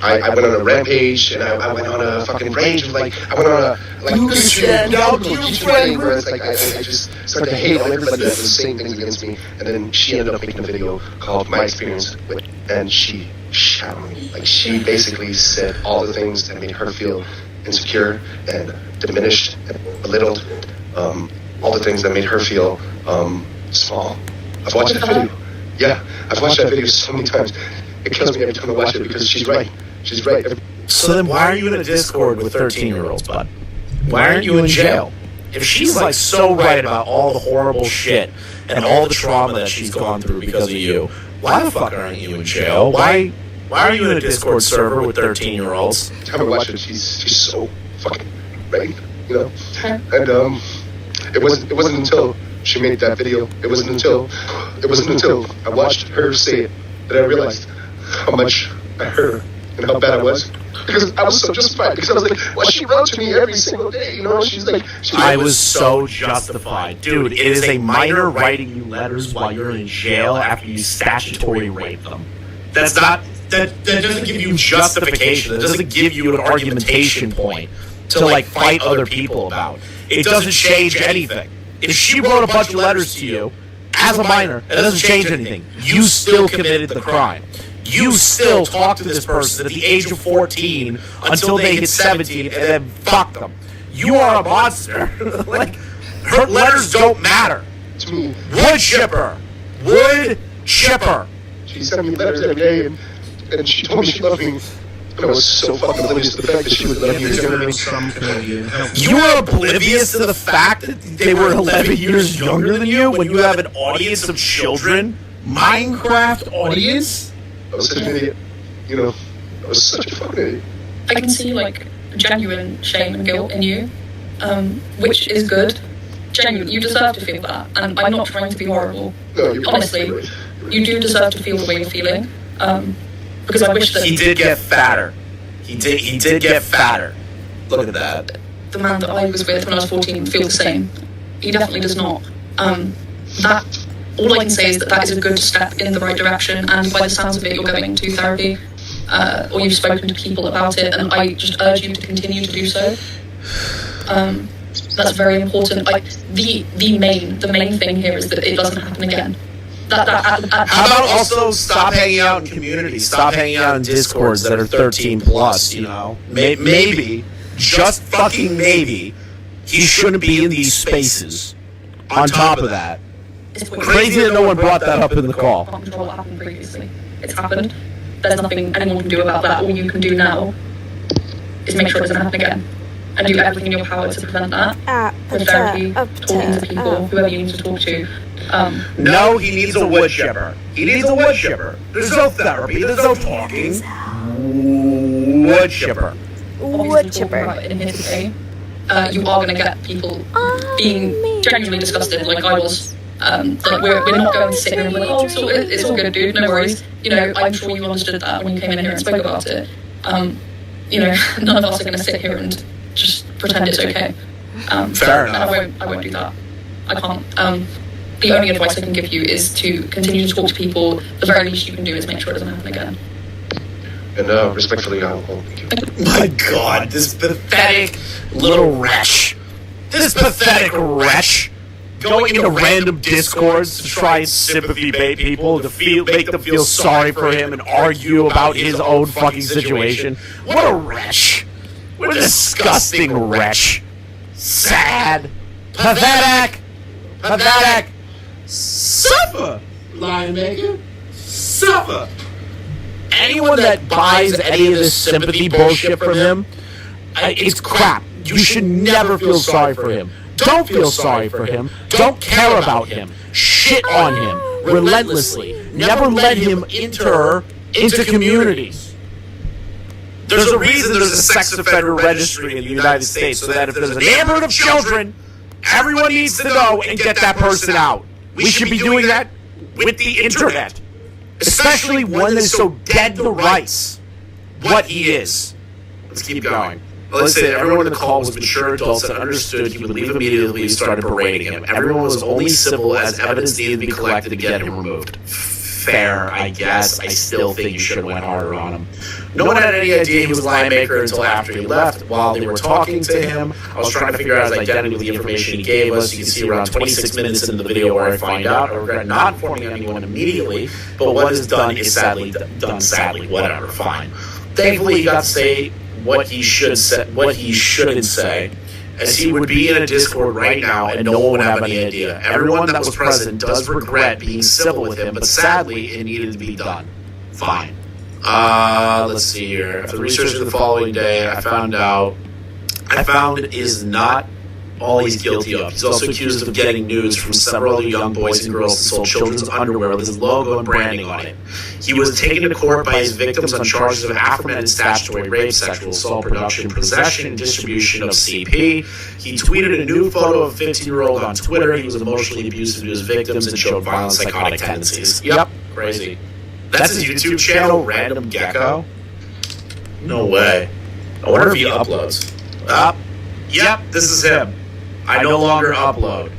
Speaker 8: I went on a rampage, and I went on a fucking rage of I went on a you stand out, you friend, where it's I just started to hate on everybody that was saying things against me. And then she ended up making a video called My Experience with, and she shat on me. She basically said all the things that made her feel insecure and diminished and belittled, all the things that made her feel small. I've watched that video. Yeah, I've watched that video so many times. It kills me every time I watch it because she's right. She's right.
Speaker 7: So then why are you in a Discord with 13-year-olds, bud? Why aren't you in jail? If she's so right about all the horrible shit and all the trauma that she's gone through because of you, why the fuck aren't you in jail? Why are you in a Discord server with 13-year-olds?
Speaker 8: Every time I watch it, she's so fucking right, And it wasn't until she made that video. It wasn't until I watched her say it that I realized how much I hurt her and how bad I was. Because I was so justified. Because I was like, well, she wrote to me every single day. She's like,
Speaker 7: I was so justified, dude. It is a minor writing you letters while you're in jail after you statutory rape them. That's not. That doesn't give you justification. That doesn't give you an argumentation point to fight other people about. It doesn't change anything. If she wrote a bunch of letters to you as a minor, it doesn't change anything. You still committed the crime. You still talk to this person at the age of 14 until they hit 17 and then fuck them. You are a monster. Her letters don't matter.
Speaker 8: To me.
Speaker 7: Wood chipper.
Speaker 8: She sent me letters every day and she told me she loved me. And I was so fucking oblivious to the fact that she was 11 years younger than me.
Speaker 7: You were oblivious to the fact that they were 11 years younger than you when you have an audience of children? Minecraft audience?
Speaker 8: I was such an idiot. I was such a fucking idiot.
Speaker 15: I can see genuine shame and guilt in you, which is good. Genuine, you deserve to feel that, and I'm not trying to be horrible.
Speaker 8: No, you're
Speaker 15: honestly,
Speaker 8: right.
Speaker 15: You do deserve to feel the way you're feeling. Because I wish that
Speaker 7: he did get fatter. He did get fatter. Look at that.
Speaker 15: The man that I was with when I was 14 would feel the same. He definitely does not. All I can say is that is a good step in the right direction, and by the sounds of it, you're going to therapy, or you've spoken to people about it, and I just urge you to continue to do so. That's very important. The main thing here is that it doesn't happen again.
Speaker 7: How about also stop hanging out in communities? Stop hanging out in Discords that are 13 plus, Maybe, just fucking maybe, he shouldn't be in these spaces. On top of that. Crazy that no one brought that up in the call.
Speaker 15: I can't control what happened previously. It's happened. There's nothing anyone can do about that. All you can do now is make sure it doesn't happen again. And do everything in your power to prevent that. With therapy, talking to people, whoever you need to talk to.
Speaker 7: No, he needs a wood chipper. He needs a wood chipper. There's no therapy. There's no talking. Wood chipper.
Speaker 1: Wood chipper.
Speaker 15: In here today, you are going to get people being genuinely disgusted, like I was. We're not going to sit here and be like, it's all good, dude. No worries. I'm sure you understood that when you came in here and spoke about it. None of us are going to sit here and just pretend it's okay.
Speaker 7: Fair enough.
Speaker 15: And I won't do that. I can't. The only advice I can give you is to continue to talk to people. The very least you can do is make sure it doesn't happen again.
Speaker 8: And respectfully, I'll thank you.
Speaker 7: My God, this pathetic little wretch. This pathetic wretch. Going into random Discords to try and sympathy bait people, to make them feel sorry for him and argue about his own fucking situation. What a wretch. What a disgusting wretch. Sad. Pathetic. Suffer, Lion Maker. Suffer. Anyone that buys any of this sympathy bullshit from him, it's crap. You should never feel sorry for him. Don't feel sorry for him. Don't care about him. Shit on him relentlessly. Never let him enter into communities. There's a reason there's a sex offender registry in the United States, so that if there's a neighborhood of children, everyone needs to go and get that person out. We should be doing that with the internet, especially one that's so dead to rights what he is. Let's keep going. Let's say everyone in the call was mature adults that understood he would leave immediately and started berating him. Everyone was only civil as evidence needed to be collected to get him removed. fair, I guess. I still think you should have went harder on him. No one had any idea he was Lion Maker until after he left. While they were talking to him, I was trying to figure out his identity with the information he gave us. You can see around 26 minutes into the video where I find out. I regret not informing anyone immediately, but what is done is sadly done sadly. Whatever, fine. Thankfully, he got to say what he should say, what he shouldn't say, as he would be in a Discord right now and no one would have any idea. Everyone that was present does regret being civil with him, but sadly, it needed to be done. Fine. Let's see here. After researching the following day, I found it is not all he's guilty of. He's also accused of getting nudes from several other young boys and girls that sold children's underwear with his logo and branding on it. He was taken to court by his victims on charges of aforementioned statutory rape, sexual assault, production, possession, and distribution of CP. He tweeted a new photo of a 15-year-old on Twitter. He was emotionally abusive to his victims and showed violent psychotic tendencies. Yep, crazy. That's his YouTube channel, Random Gecko? No way. I wonder if he uploads. Yep, this is him. I no longer upload.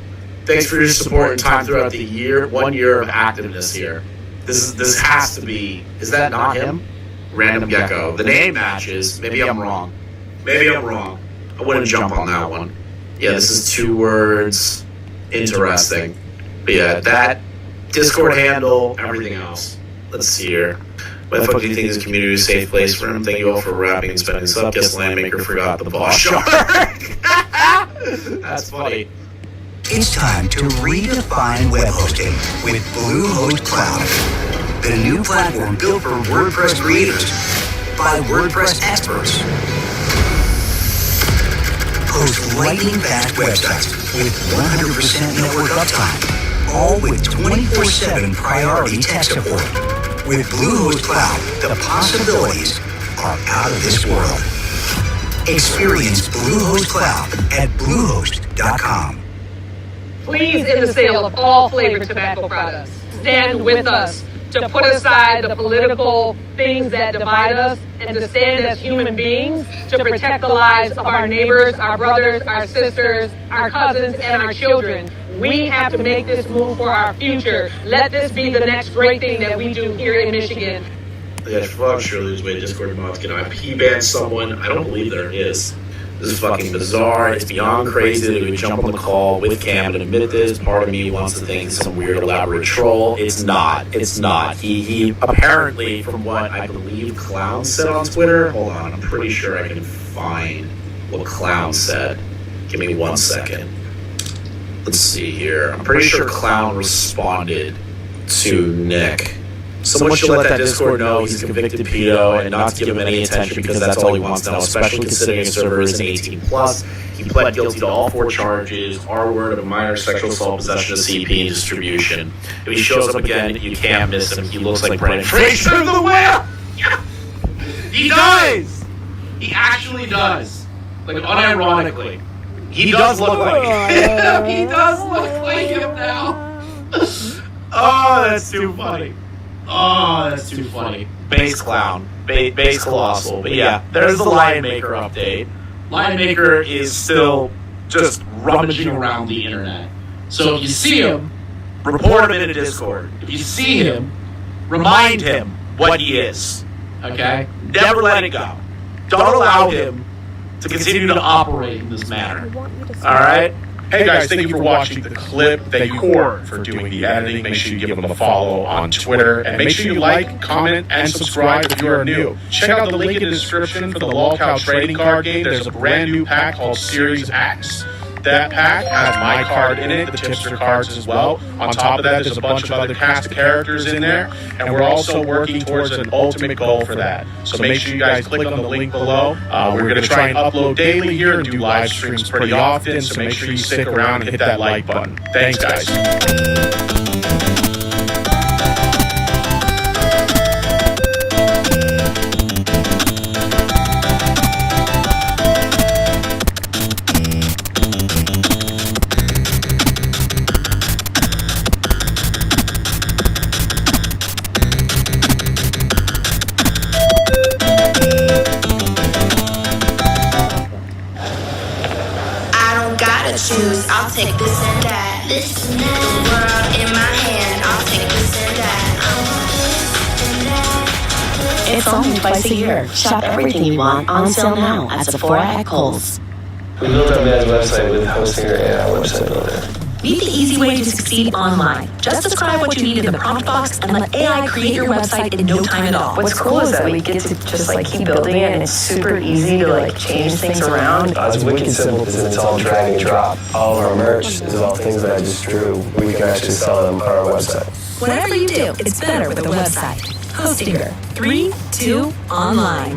Speaker 7: Thanks for your support and time throughout the year, 1 year of activeness here. This has to be, is that not him? Random Gecko. The name matches. Maybe I'm wrong. I wouldn't jump on that one. Yeah, this is 2 words. Interesting. But yeah, that Discord handle, everything else. Let's see here. Why the fuck do you think this community is a safe place for him? Thank you all for rapping and spending this up. Guess Landmaker forgot the boss shark. That's funny.
Speaker 20: It's time to redefine web hosting with Bluehost Cloud, the new platform built for WordPress creators by WordPress experts. Host lightning-fast websites with 100% network uptime, all with 24/7 priority tech support. With Bluehost Cloud, the possibilities are out of this world. Experience Bluehost Cloud at Bluehost.com.
Speaker 21: Please end the sale of all flavored tobacco products. Stand with us to put aside the political things that divide us and to stand as human beings to protect the lives of our neighbors, our brothers, our sisters, our cousins, and our children. We have to make this move for our future. Let this be the next great thing that we do here in Michigan.
Speaker 7: Yeah, fuck, surely there's a way Discord mods can IP ban someone. I don't believe there is. This is fucking bizarre. It's beyond crazy that we would jump on the call with Cam and admit this. Part of me wants to think it's some weird elaborate troll. It's not. He apparently, from what I believe Clown said on Twitter, hold on, I'm pretty sure I can find what Clown said. Give me 1 second. Let's see here. I'm pretty sure Clown responded to Nick. Someone should let that Discord know he's a convicted pedo and not to give him any attention because that's all he wants to know, especially considering his server is an 18+. He pled guilty to all 4 charges, R-word of a minor sexual assault, possession of CP, and distribution. If he shows up again, you can't miss him. He looks like Brendan Fraser the whale! Yeah. He does! He actually does. Like, unironically. He does look like him. He does look like him now. Oh, that's too funny. Oh, that's too funny. Base Clown. Base Colossal. But yeah, there's the Lion Maker update. Lion Maker is still just rummaging around the internet. So if you see him, report him in a Discord. If you see him, remind him what he is. Okay? Never let it go. Don't allow him to continue to operate in this manner. Alright?
Speaker 2: Hey guys, thank you for watching the clip. Thank you for doing the editing. Make sure you give them a follow on Twitter. And make sure you like, comment, and subscribe if you are new. Check out the link in the description for the Lolcow trading card game. There's a brand new pack called Series X. That pack has my card in it, the tipster cards as well. On top of that, there's a bunch of other cast of characters in there. And we're also working towards an ultimate goal for that. So make sure you guys click on the link below. We're going to try and upload daily here and do live streams pretty often. So make sure you stick around and hit that like button. Thanks, guys.
Speaker 11: Choose, I'll take this and that. The world in my hand, I'll take this and that.
Speaker 3: It's only twice a year. Shop everything you want on sale now at Sephora at Kohl's.
Speaker 9: We built our man's website with Hostinger AI website builder.
Speaker 3: Meet the easy way to succeed online. Just describe what you need in the prompt box and let AI create your website in no time at all.
Speaker 22: What's cool is that we get to just like keep building it, and it's super easy to like change things around.
Speaker 9: It's wicked simple because it's all drag and drop. All of our merch is all things that I just drew. We can actually sell them on our website.
Speaker 17: Whatever you do, it's better with a website. Hostinger. 3, 2, online.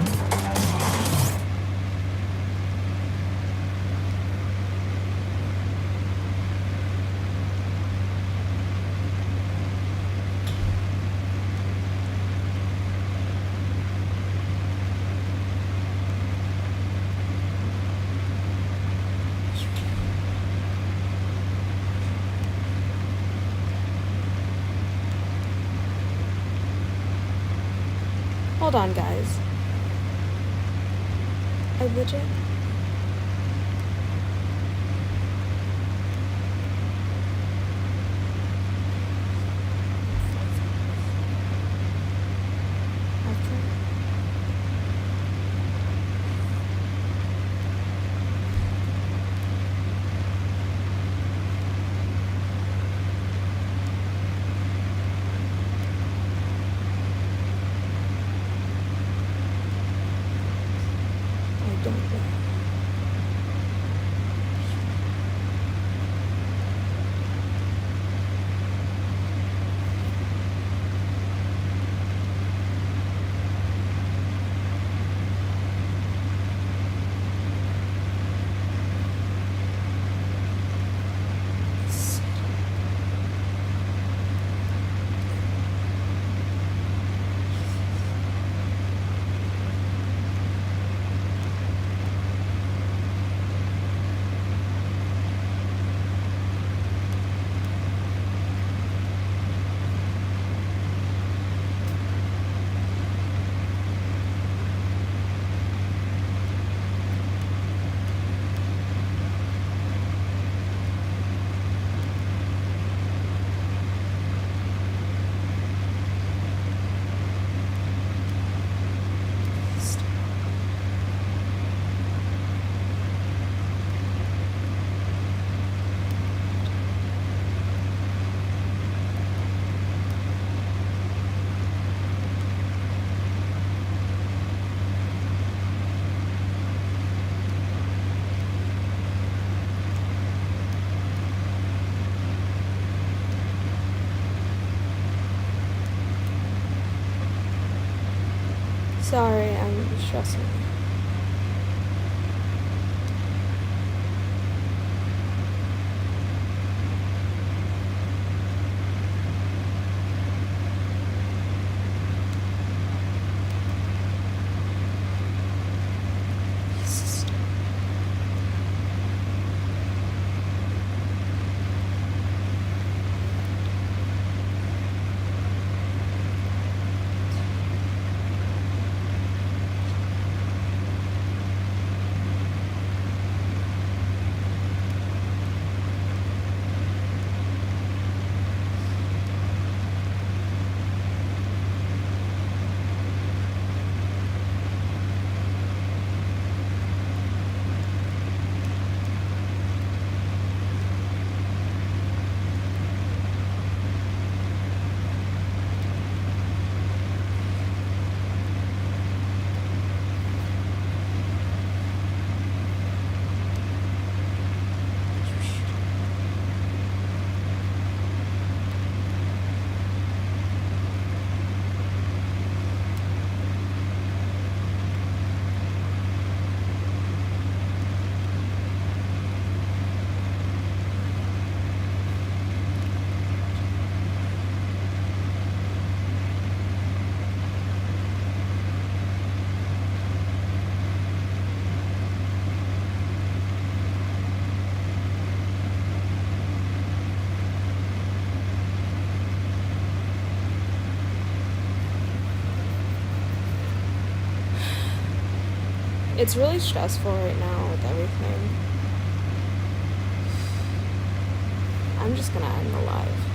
Speaker 1: Hold on, guys. I legit... Sorry, I'm stressing. It's really stressful right now with everything. I'm just gonna end the live.